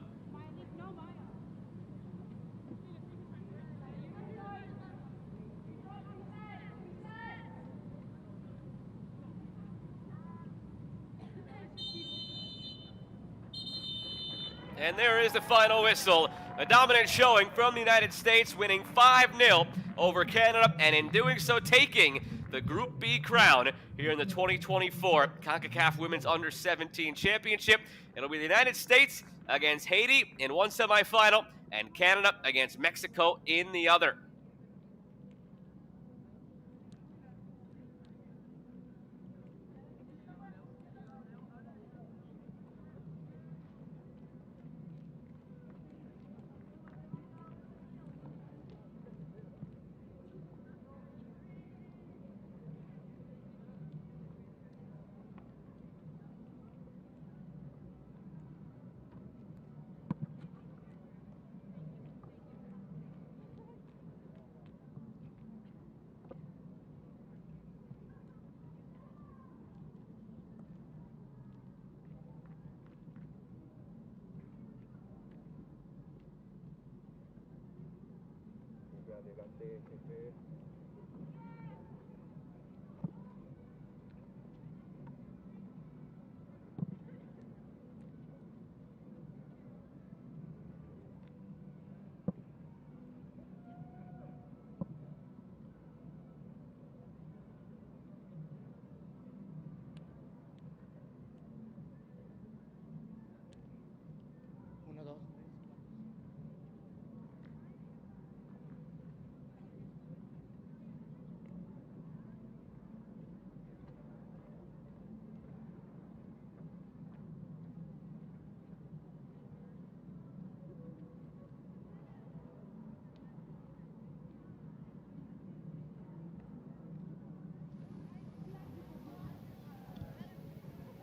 And there is the final whistle. A dominant showing from the United States, winning 5-0 over Canada, and in doing so, taking the Group B crown here in the 2024 Concacaf Women's Under-17 Championship. It'll be the United States against Haiti in one semifinal, and Canada against Mexico in the other. Adelante, jefe.